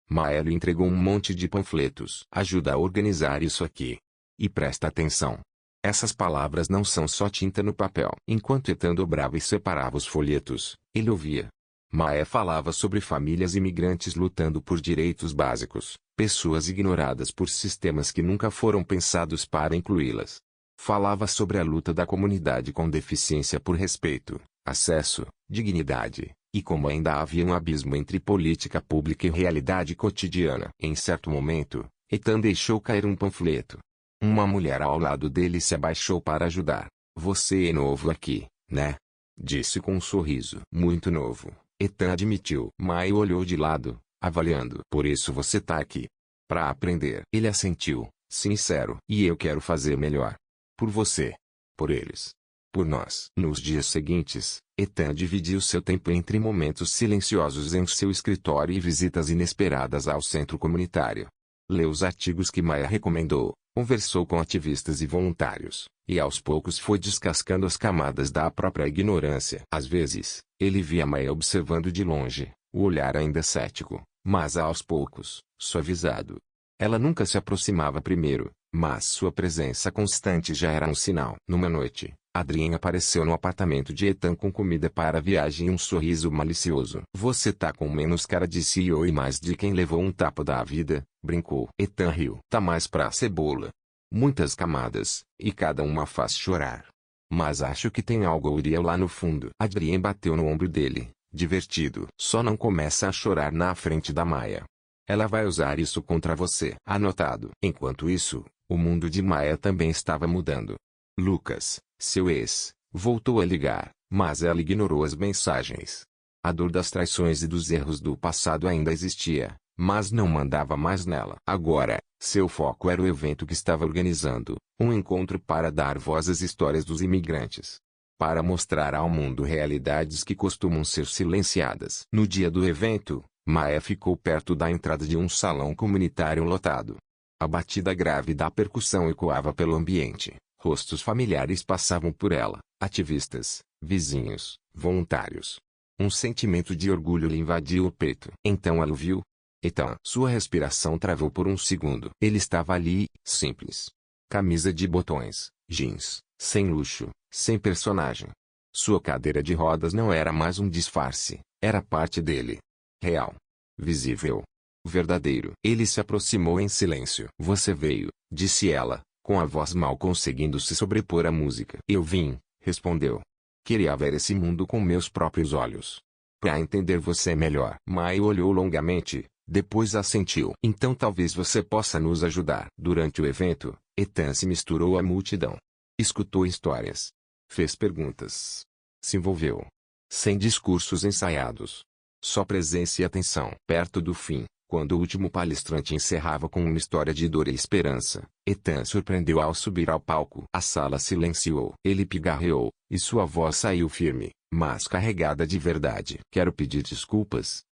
Maya lhe entregou um monte de panfletos. Ajuda a organizar isso aqui. E presta atenção. Essas palavras não são só tinta no papel. Enquanto Ethan dobrava e separava os folhetos, ele ouvia. Maya falava sobre famílias imigrantes lutando por direitos básicos, pessoas ignoradas por sistemas que nunca foram pensados para incluí-las. Falava sobre a luta da comunidade com deficiência por respeito, acesso, dignidade, e como ainda havia um abismo entre política pública e realidade cotidiana. Em certo momento, Ethan deixou cair um panfleto. Uma mulher ao lado dele se abaixou para ajudar. Você é novo aqui, né? Disse com um sorriso. Muito novo, Ethan admitiu. Maya olhou de lado, avaliando. Por isso você tá aqui. Para aprender. Ele assentiu, sincero. E eu quero fazer melhor. Por você. Por eles. Por nós. Nos dias seguintes, Ethan dividiu seu tempo entre momentos silenciosos em seu escritório e visitas inesperadas ao centro comunitário. Leu os artigos que Maya recomendou, conversou com ativistas e voluntários, e aos poucos foi descascando as camadas da própria ignorância. Às vezes, ele via Maya observando de longe, o olhar ainda cético, mas aos poucos, suavizado. Ela nunca se aproximava primeiro, mas sua presença constante já era um sinal. Numa noite, Adrien apareceu no apartamento de Ethan com comida para a viagem e um sorriso malicioso. Você tá com menos cara de CEO e mais de quem levou um tapa da vida, brincou. Ethan riu. Tá mais pra cebola. Muitas camadas, e cada uma faz chorar. Mas acho que tem algo Uriel lá no fundo. Adrien bateu no ombro dele, divertido. Só não começa a chorar na frente da Maya. Ela vai usar isso contra você. Anotado. Enquanto isso, o mundo de Maya também estava mudando. Lucas, seu ex, voltou a ligar, mas ela ignorou as mensagens. A dor das traições e dos erros do passado ainda existia, mas não mandava mais nela. Agora, seu foco era o evento que estava organizando, um encontro para dar voz às histórias dos imigrantes. Para mostrar ao mundo realidades que costumam ser silenciadas. No dia do evento, Maya ficou perto da entrada de um salão comunitário lotado. A batida grave da percussão ecoava pelo ambiente. Rostos familiares passavam por ela, ativistas, vizinhos, voluntários. Um sentimento de orgulho lhe invadiu o peito. Então ela o viu. Ethan. Sua respiração travou por um segundo. Ele estava ali, simples. Camisa de botões, jeans, sem luxo, sem personagem. Sua cadeira de rodas não era mais um disfarce, era parte dele. Real. Visível. Verdadeiro. Ele se aproximou em silêncio. Você veio, disse ela, com a voz mal conseguindo se sobrepor à música. Eu vim, respondeu. Queria ver esse mundo com meus próprios olhos. Para entender você melhor. Maya olhou longamente, depois assentiu. Então talvez você possa nos ajudar. Durante o evento, Ethan se misturou à multidão. Escutou histórias. Fez perguntas. Se envolveu. Sem discursos ensaiados. Só presença e atenção. Perto do fim, quando o último palestrante encerrava com uma história de dor e esperança, Ethan surpreendeu ao subir ao palco. A sala silenciou. Ele pigarreou, e sua voz saiu firme, mas carregada de verdade. Quero pedir desculpas.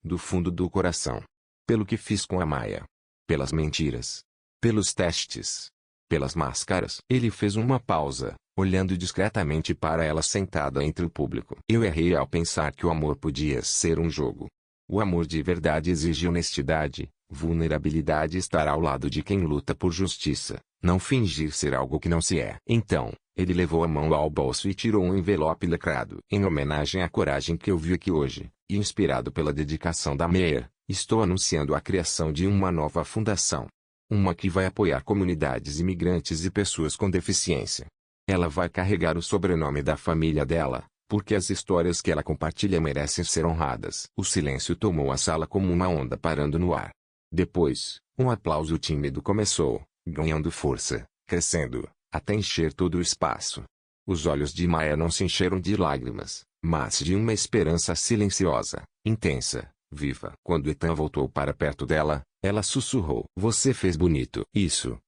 Do fundo do coração. Pelo que fiz com a Maya. Pelas mentiras. Pelos testes. Pelas máscaras. Ele fez uma pausa, olhando discretamente para ela sentada entre o público. Eu errei ao pensar que o amor podia ser um jogo. O amor de verdade exige honestidade, vulnerabilidade e estar ao lado de quem luta por justiça, não fingir ser algo que não se é. Então, ele levou a mão ao bolso e tirou um envelope lacrado. Em homenagem à coragem que eu vi aqui hoje, e inspirado pela dedicação da Meyer, estou anunciando a criação de uma nova fundação. Uma que vai apoiar comunidades imigrantes e pessoas com deficiência. Ela vai carregar o sobrenome da família dela, porque as histórias que ela compartilha merecem ser honradas. O silêncio tomou a sala como uma onda parando no ar. Depois, um aplauso tímido começou, ganhando força, crescendo, até encher todo o espaço. Os olhos de Maya não se encheram de lágrimas, mas de uma esperança silenciosa, intensa, viva. Quando Ethan voltou para perto dela, ela sussurrou. Você fez bonito. Isso.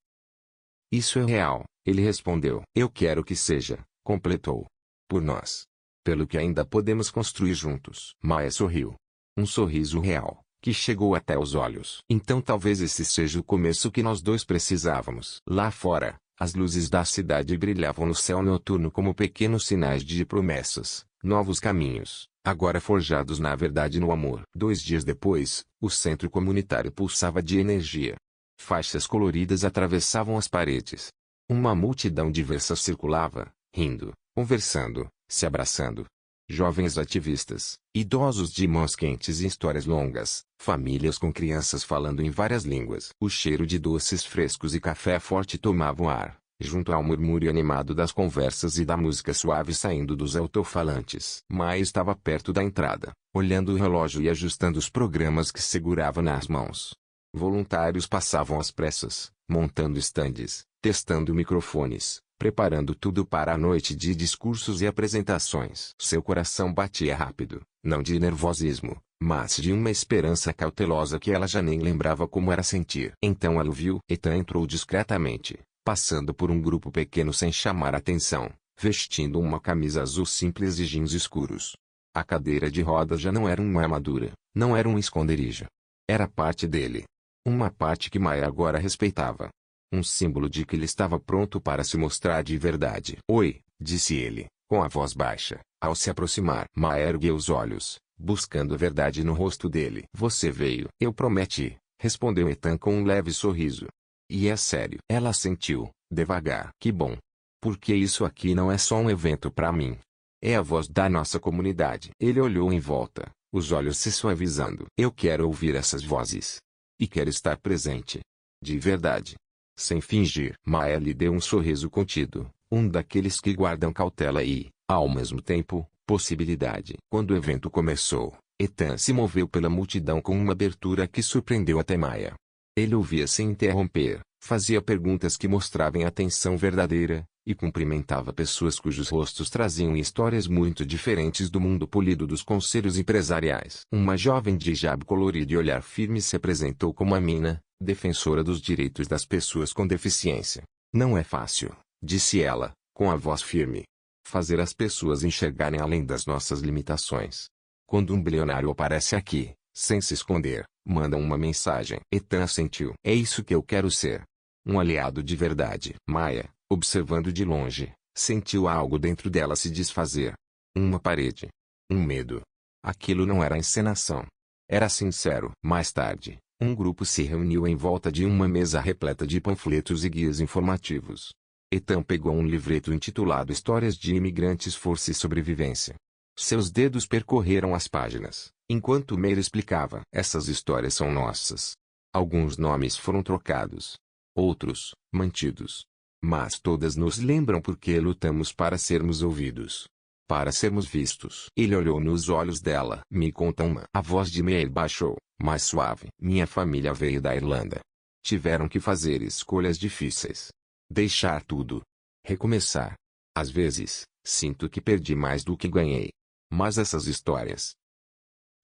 Isso é real, ele respondeu. Eu quero que seja, completou. Por nós. Pelo que ainda podemos construir juntos. Maya sorriu. Um sorriso real, que chegou até os olhos. Então talvez esse seja o começo que nós dois precisávamos. Lá fora, as luzes da cidade brilhavam no céu noturno como pequenos sinais de promessas, novos caminhos, agora forjados na verdade e no amor. 2 dias depois, o centro comunitário pulsava de energia. Faixas coloridas atravessavam as paredes. Uma multidão diversa circulava, rindo, conversando, se abraçando. Jovens ativistas, idosos de mãos quentes e histórias longas, famílias com crianças falando em várias línguas. O cheiro de doces frescos e café forte tomava o ar, junto ao murmúrio animado das conversas e da música suave saindo dos alto-falantes. Maia estava perto da entrada, olhando o relógio e ajustando os programas que segurava nas mãos. Voluntários passavam às pressas, montando estandes, testando microfones, preparando tudo para a noite de discursos e apresentações. Seu coração batia rápido, não de nervosismo, mas de uma esperança cautelosa que ela já nem lembrava como era sentir. Então ela o viu. Ethan entrou discretamente, passando por um grupo pequeno sem chamar atenção, vestindo uma camisa azul simples e jeans escuros. A cadeira de rodas já não era uma armadura, não era um esconderijo. Era parte dele. Uma parte que Maia agora respeitava. Um símbolo de que ele estava pronto para se mostrar de verdade. Oi, disse ele, com a voz baixa, ao se aproximar. Maia ergueu os olhos, buscando a verdade no rosto dele. Você veio. Eu prometi, respondeu Ethan com um leve sorriso. E é sério. Ela assentiu, devagar. Que bom. Porque isso aqui não é só um evento para mim. É a voz da nossa comunidade. Ele olhou em volta, os olhos se suavizando. Eu quero ouvir essas vozes. E quero estar presente. De verdade. Sem fingir. Maia lhe deu um sorriso contido, um daqueles que guardam cautela e, ao mesmo tempo, possibilidade. Quando o evento começou, Ethan se moveu pela multidão com uma abertura que surpreendeu até Maia. Ele ouvia sem interromper, fazia perguntas que mostravam atenção verdadeira, e cumprimentava pessoas cujos rostos traziam histórias muito diferentes do mundo polido dos conselhos empresariais. Uma jovem de hijab colorido e olhar firme se apresentou como Amina, defensora dos direitos das pessoas com deficiência. Não é fácil, disse ela, com a voz firme. Fazer as pessoas enxergarem além das nossas limitações. Quando um bilionário aparece aqui, sem se esconder, manda uma mensagem. Ethan assentiu. É isso que eu quero ser. Um aliado de verdade. Maia, observando de longe, sentiu algo dentro dela se desfazer. Uma parede. Um medo. Aquilo não era encenação. Era sincero. Mais tarde, um grupo se reuniu em volta de uma mesa repleta de panfletos e guias informativos. Ethan pegou um livreto intitulado Histórias de Imigrantes, Força e Sobrevivência. Seus dedos percorreram as páginas, enquanto Meir explicava. Essas histórias são nossas. Alguns nomes foram trocados. Outros, mantidos. Mas todas nos lembram porque lutamos para sermos ouvidos. Para sermos vistos. Ele olhou nos olhos dela. Me conta uma. A voz de Meir baixou, mais suave. Minha família veio da Irlanda. Tiveram que fazer escolhas difíceis. Deixar tudo. Recomeçar. Às vezes, sinto que perdi mais do que ganhei. Mas essas histórias,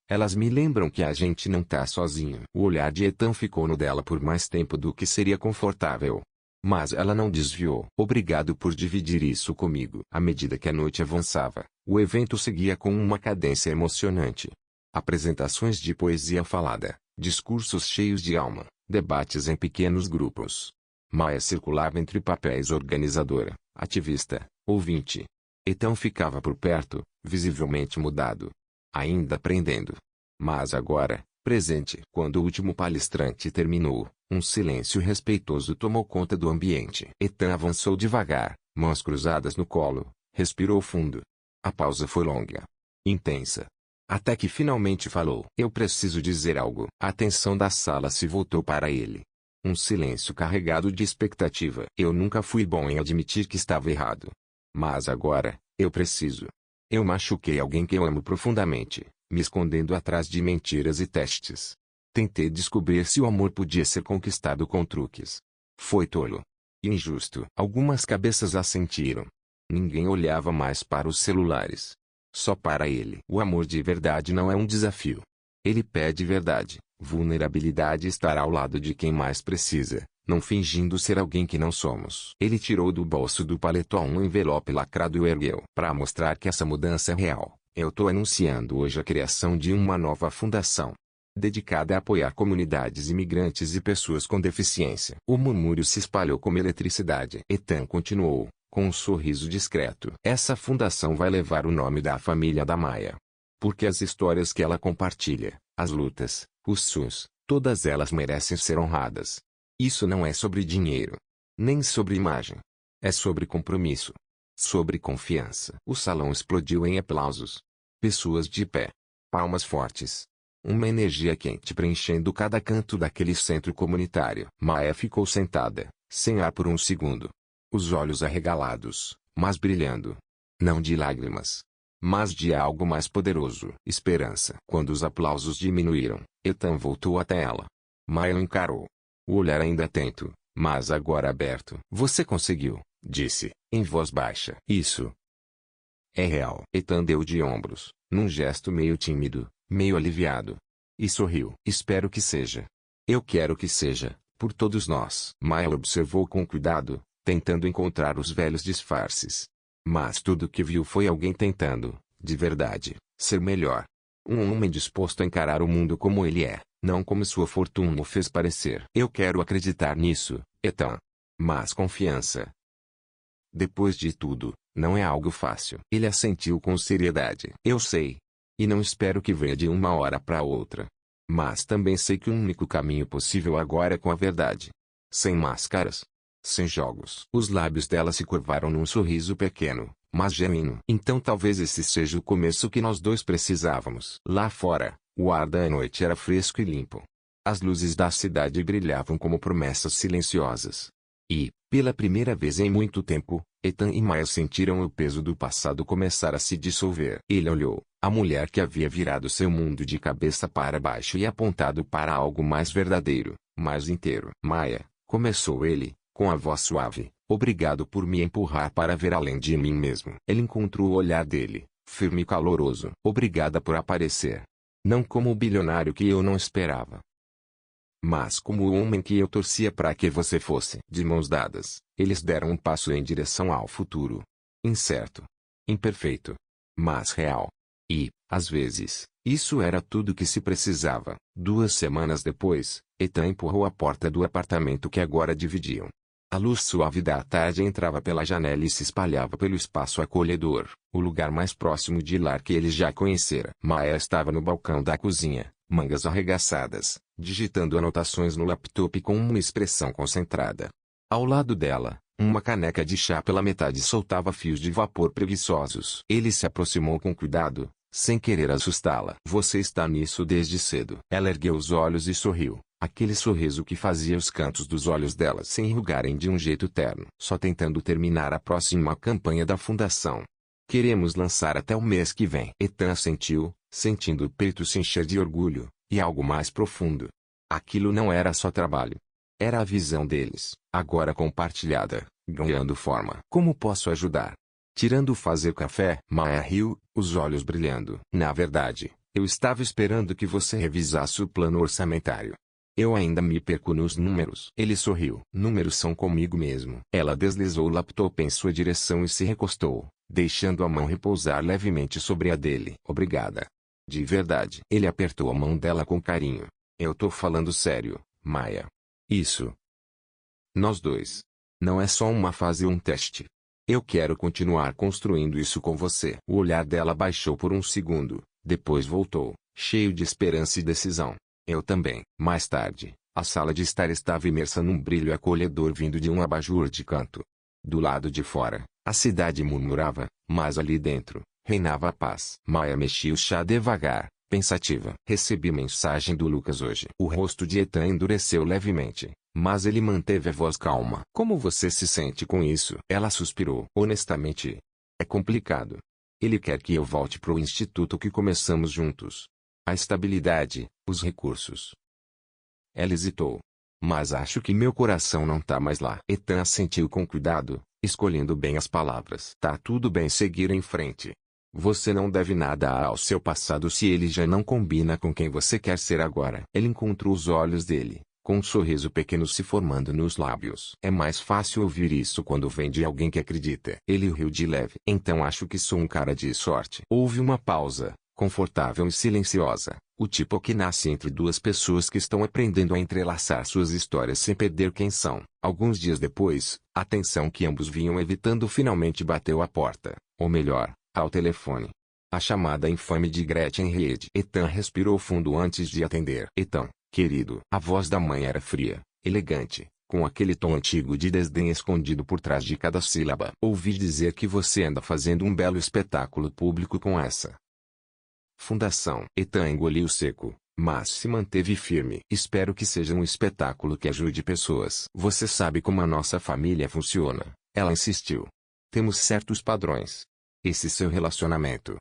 elas me lembram que a gente não tá sozinho. O olhar de Ethan ficou no dela por mais tempo do que seria confortável. Mas ela não desviou. Obrigado por dividir isso comigo. À medida que a noite avançava, o evento seguia com uma cadência emocionante. Apresentações de poesia falada, discursos cheios de alma, debates em pequenos grupos. Maia circulava entre papéis organizadora, ativista, ouvinte. Ethan ficava por perto, visivelmente mudado. Ainda aprendendo. Mas agora, presente. Quando o último palestrante terminou, um silêncio respeitoso tomou conta do ambiente. Ethan avançou devagar, mãos cruzadas no colo, respirou fundo. A pausa foi longa. Intensa. Até que finalmente falou. Eu preciso dizer algo. A atenção da sala se voltou para ele. Um silêncio carregado de expectativa. Eu nunca fui bom em admitir que estava errado. Mas agora, eu preciso. Eu machuquei alguém que eu amo profundamente, me escondendo atrás de mentiras e testes. Tentei descobrir se o amor podia ser conquistado com truques. Foi tolo. E injusto. Algumas cabeças assentiram. Ninguém olhava mais para os celulares. Só para ele. O amor de verdade não é um desafio. Ele pede verdade, vulnerabilidade e estar ao lado de quem mais precisa, não fingindo ser alguém que não somos. Ele tirou do bolso do paletó um envelope lacrado e o ergueu. Para mostrar que essa mudança é real, eu tô anunciando hoje a criação de uma nova fundação, dedicada a apoiar comunidades imigrantes e pessoas com deficiência. O murmúrio se espalhou como eletricidade. Ethan continuou, com um sorriso discreto. Essa fundação vai levar o nome da família da Maia. Porque as histórias que ela compartilha, as lutas, os sonhos, todas elas merecem ser honradas. Isso não é sobre dinheiro. Nem sobre imagem. É sobre compromisso. Sobre confiança. O salão explodiu em aplausos. Pessoas de pé. Palmas fortes. Uma energia quente preenchendo cada canto daquele centro comunitário. Maya ficou sentada, sem ar por um segundo. Os olhos arregalados, mas brilhando. Não de lágrimas, mas de algo mais poderoso. Esperança. Quando os aplausos diminuíram, Ethan voltou até ela. Maya o encarou. O olhar ainda atento, mas agora aberto. Você conseguiu, disse, em voz baixa. Isso é real. Ethan deu de ombros, num gesto meio tímido, meio aliviado. E sorriu. Espero que seja. Eu quero que seja, por todos nós. Maya observou com cuidado, tentando encontrar os velhos disfarces. Mas tudo que viu foi alguém tentando, de verdade, ser melhor. Um homem disposto a encarar o mundo como ele é, não como sua fortuna o fez parecer. Eu quero acreditar nisso, Ethan. Mas confiança. Depois de tudo, não é algo fácil. Ele assentiu com seriedade. Eu sei. E não espero que venha de uma hora para outra. Mas também sei que o único caminho possível agora é com a verdade. Sem máscaras. Sem jogos. Os lábios dela se curvaram num sorriso pequeno, mas genuíno. Então talvez esse seja o começo que nós dois precisávamos. Lá fora, o ar da noite era fresco e limpo. As luzes da cidade brilhavam como promessas silenciosas. E, pela primeira vez em muito tempo, Ethan e Maya sentiram o peso do passado começar a se dissolver. Ele olhou, a mulher que havia virado seu mundo de cabeça para baixo e apontado para algo mais verdadeiro, mais inteiro. Maya, começou ele, com a voz suave, obrigado por me empurrar para ver além de mim mesmo. Ele encontrou o olhar dele, firme e caloroso. Obrigada por aparecer. Não como o bilionário que eu não esperava, mas como o homem que eu torcia para que você fosse. De mãos dadas, eles deram um passo em direção ao futuro. Incerto. Imperfeito. Mas real. E, às vezes, isso era tudo que se precisava. 2 semanas depois, Ethan empurrou a porta do apartamento que agora dividiam. A luz suave da tarde entrava pela janela e se espalhava pelo espaço acolhedor, o lugar mais próximo de lar que ele já conhecera. Maya estava no balcão da cozinha, mangas arregaçadas, digitando anotações no laptop com uma expressão concentrada. Ao lado dela, uma caneca de chá pela metade soltava fios de vapor preguiçosos. Ele se aproximou com cuidado, sem querer assustá-la. Você está nisso desde cedo. Ela ergueu os olhos e sorriu, aquele sorriso que fazia os cantos dos olhos dela se enrugarem de um jeito terno. Só tentando terminar a próxima campanha da fundação. Queremos lançar até o mês que vem. Ethan assentiu, sentindo o peito se encher de orgulho, e algo mais profundo. Aquilo não era só trabalho. Era a visão deles, agora compartilhada, ganhando forma. Como posso ajudar? Tirando fazer café, Maya riu, os olhos brilhando. Na verdade, eu estava esperando que você revisasse o plano orçamentário. Eu ainda me perco nos números. Ele sorriu. Números são comigo mesmo. Ela deslizou o laptop em sua direção e se recostou, deixando a mão repousar levemente sobre a dele. Obrigada. De verdade. Ele apertou a mão dela com carinho. Eu tô falando sério, Maya. Isso. Nós dois. Não é só uma fase ou um teste. Eu quero continuar construindo isso com você. O olhar dela baixou por um segundo, depois voltou, cheio de esperança e decisão. Eu também. Mais tarde, a sala de estar estava imersa num brilho acolhedor vindo de um abajur de canto. Do lado de fora, a cidade murmurava, mas ali dentro, reinava a paz. Maya mexia o chá devagar, pensativa. Recebi mensagem do Lucas hoje. O rosto de Ethan endureceu levemente, mas ele manteve a voz calma. Como você se sente com isso? Ela suspirou. Honestamente, é complicado. Ele quer que eu volte pro instituto que começamos juntos. A estabilidade, os recursos. Ela hesitou. Mas acho que meu coração não tá mais lá. Ethan assentiu com cuidado, escolhendo bem as palavras. Tá tudo bem seguir em frente. Você não deve nada ao seu passado se ele já não combina com quem você quer ser agora. Ele encontrou os olhos dele, com um sorriso pequeno se formando nos lábios. É mais fácil ouvir isso quando vem de alguém que acredita. Ele riu de leve. Então acho que sou um cara de sorte. Houve uma pausa, confortável e silenciosa, o tipo que nasce entre duas pessoas que estão aprendendo a entrelaçar suas histórias sem perder quem são. Alguns dias depois, a tensão que ambos vinham evitando finalmente bateu à porta, ou melhor, ao telefone. A chamada infame de Gretchen Reed. Ethan respirou fundo antes de atender. Ethan, querido. A voz da mãe era fria, elegante, com aquele tom antigo de desdém escondido por trás de cada sílaba. Ouvi dizer que você anda fazendo um belo espetáculo público com essa fundação. Ethan engoliu seco, mas se manteve firme. Espero que seja um espetáculo que ajude pessoas. Você sabe como a nossa família funciona, ela insistiu. Temos certos padrões. Esse seu relacionamento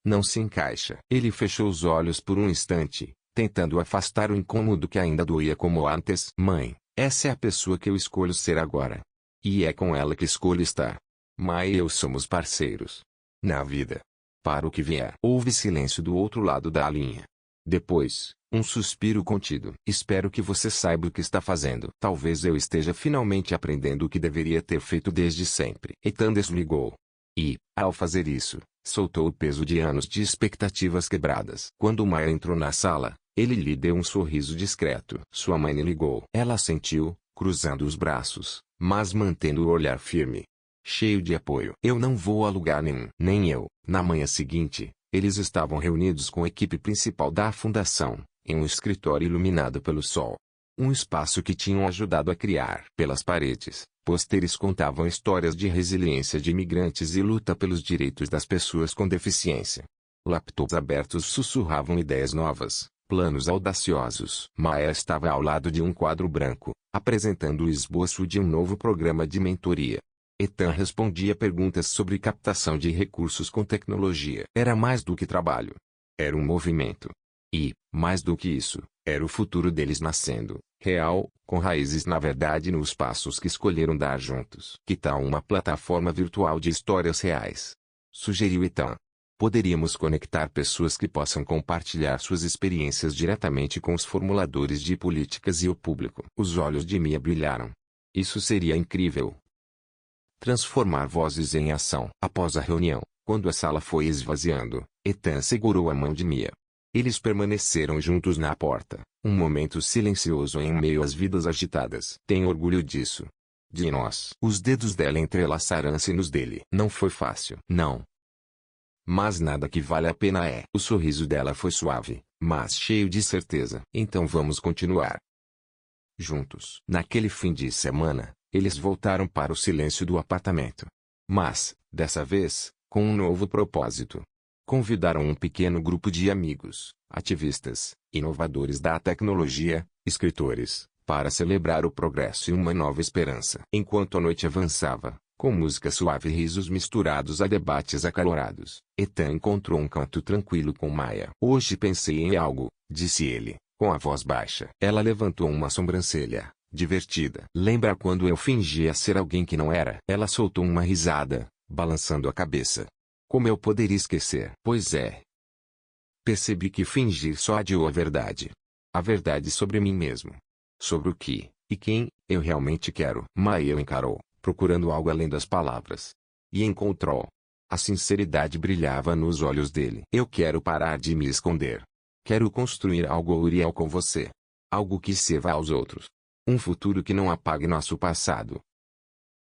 não se encaixa. Ele fechou os olhos por um instante, tentando afastar o incômodo que ainda doía como antes. Mãe, essa é a pessoa que eu escolho ser agora. E é com ela que escolho estar. Mai e eu somos parceiros na vida. Para o que vier. Houve silêncio do outro lado da linha. Depois, um suspiro contido. Espero que você saiba o que está fazendo. Talvez eu esteja finalmente aprendendo o que deveria ter feito desde sempre. Ethan desligou. E, ao fazer isso, soltou o peso de anos de expectativas quebradas. Quando Maya entrou na sala, ele lhe deu um sorriso discreto. Sua mãe ligou. Ela assentiu, cruzando os braços, mas mantendo o olhar firme, cheio de apoio. Eu não vou a lugar nenhum. Nem eu. Na manhã seguinte, eles estavam reunidos com a equipe principal da fundação, em um escritório iluminado pelo sol. Um espaço que tinham ajudado a criar. Pelas paredes, pôsteres contavam histórias de resiliência de imigrantes e luta pelos direitos das pessoas com deficiência. Laptops abertos sussurravam ideias novas, planos audaciosos. Maya estava ao lado de um quadro branco, apresentando o esboço de um novo programa de mentoria. Ethan respondia perguntas sobre captação de recursos com tecnologia. Era mais do que trabalho. Era um movimento. E, mais do que isso, era o futuro deles nascendo, real, com raízes na verdade nos passos que escolheram dar juntos. Que tal uma plataforma virtual de histórias reais? Sugeriu Ethan. Poderíamos conectar pessoas que possam compartilhar suas experiências diretamente com os formuladores de políticas e o público. Os olhos de Mia brilharam. Isso seria incrível. Transformar vozes em ação. Após a reunião, quando a sala foi esvaziando, Ethan segurou a mão de Mia. Eles permaneceram juntos na porta, um momento silencioso em meio às vidas agitadas. Tenho orgulho disso. De nós. Os dedos dela entrelaçaram-se nos dele. Não foi fácil. Não. Mas nada que vale a pena é. O sorriso dela foi suave, mas cheio de certeza. Então vamos continuar juntos. Naquele fim de semana, eles voltaram para o silêncio do apartamento. Mas, dessa vez, com um novo propósito. Convidaram um pequeno grupo de amigos, ativistas, inovadores da tecnologia, escritores, para celebrar o progresso e uma nova esperança. Enquanto a noite avançava, com música suave e risos misturados a debates acalorados, Ethan encontrou um canto tranquilo com Maya. Hoje pensei em algo, disse ele, com a voz baixa. Ela levantou uma sobrancelha, divertida. Lembra quando eu fingia ser alguém que não era? Ela soltou uma risada, balançando a cabeça. Como eu poderia esquecer? Pois é. Percebi que fingir só adiou a verdade. A verdade sobre mim mesmo. Sobre o que, e quem, eu realmente quero. Maya encarou, procurando algo além das palavras. E encontrou. A sinceridade brilhava nos olhos dele. Eu quero parar de me esconder. Quero construir algo real com você. Algo que sirva aos outros. Um futuro que não apague nosso passado.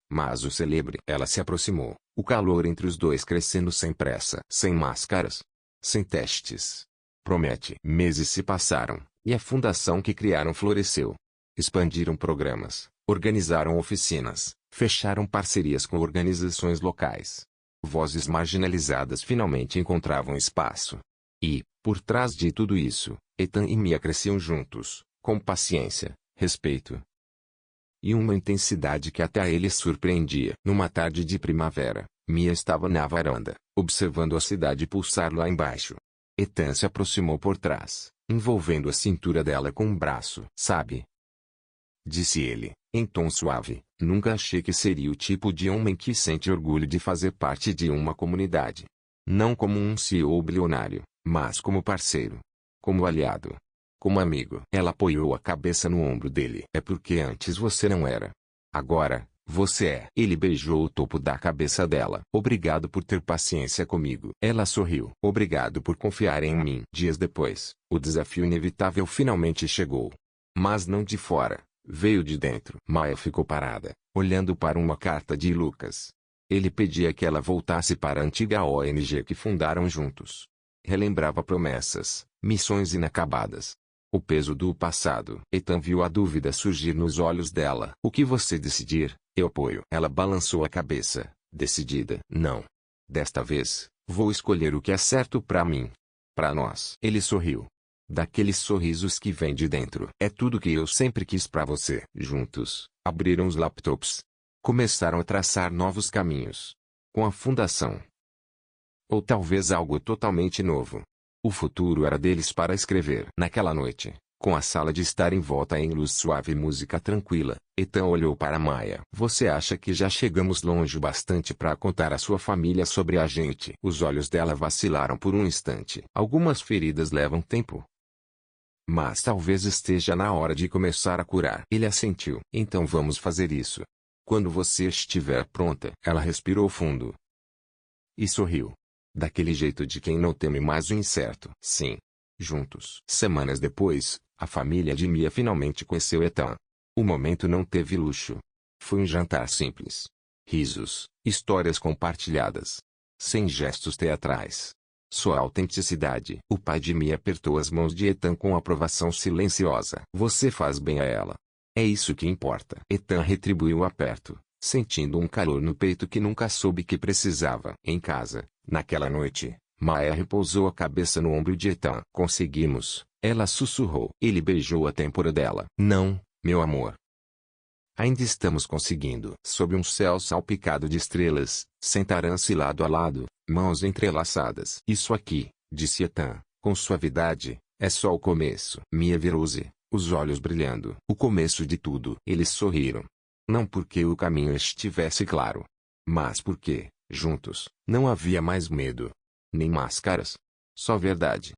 Mas o celebre. Ela se aproximou, o calor entre os dois crescendo sem pressa. Sem máscaras. Sem testes. Promete. Meses se passaram, e a fundação que criaram floresceu. Expandiram programas, organizaram oficinas, fecharam parcerias com organizações locais. Vozes marginalizadas finalmente encontravam espaço. E, por trás de tudo isso, Ethan e Mia cresciam juntos, com paciência, respeito e uma intensidade que até a ele surpreendia. Numa tarde de primavera, Mia estava na varanda, observando a cidade pulsar lá embaixo. Ethan se aproximou por trás, envolvendo a cintura dela com um braço. Sabe? Disse ele, em tom suave, nunca achei que seria o tipo de homem que sente orgulho de fazer parte de uma comunidade. Não como um CEO bilionário, mas como parceiro. Como aliado. Como amigo. Ela apoiou a cabeça no ombro dele. É porque antes você não era. Agora, você é. Ele beijou o topo da cabeça dela. Obrigado por ter paciência comigo. Ela sorriu. Obrigado por confiar em mim. Dias depois, o desafio inevitável finalmente chegou. Mas não de fora. Veio de dentro. Maya ficou parada, olhando para uma carta de Lucas. Ele pedia que ela voltasse para a antiga ONG que fundaram juntos. Relembrava promessas, missões inacabadas. O peso do passado. Ethan viu a dúvida surgir nos olhos dela. O que você decidir, eu apoio. Ela balançou a cabeça, decidida. Não. Desta vez, vou escolher o que é certo para mim. Para nós. Ele sorriu. Daqueles sorrisos que vêm de dentro. É tudo que eu sempre quis para você. Juntos, abriram os laptops. Começaram a traçar novos caminhos. Com a fundação. Ou talvez algo totalmente novo. O futuro era deles para escrever. Naquela noite, com a sala de estar em volta em luz suave e música tranquila, Ethan olhou para Maya. Você acha que já chegamos longe bastante para contar à sua família sobre a gente? Os olhos dela vacilaram por um instante. Algumas feridas levam tempo. Mas talvez esteja na hora de começar a curar. Ele assentiu. Então vamos fazer isso. Quando você estiver pronta. Ela respirou fundo. E sorriu. Daquele jeito de quem não teme mais o incerto. Sim. Juntos. Semanas depois, a família de Mia finalmente conheceu Ethan. O momento não teve luxo. Foi um jantar simples. Risos, histórias compartilhadas. Sem gestos teatrais. Sua autenticidade. O pai de Mia apertou as mãos de Ethan com aprovação silenciosa. Você faz bem a ela. É isso que importa. Ethan retribuiu o aperto, sentindo um calor no peito que nunca soube que precisava. Em casa, naquela noite, Maya repousou a cabeça no ombro de Ethan. Conseguimos, ela sussurrou. Ele beijou a têmpora dela. Não, meu amor. Ainda estamos conseguindo. Sob um céu salpicado de estrelas, sentaram-se lado a lado, mãos entrelaçadas. Isso aqui, disse Ethan, com suavidade, é só o começo. Mia virou-se, os olhos brilhando. O começo de tudo. Eles sorriram. Não porque o caminho estivesse claro, mas porque, juntos, não havia mais medo. Nem máscaras. Só verdade.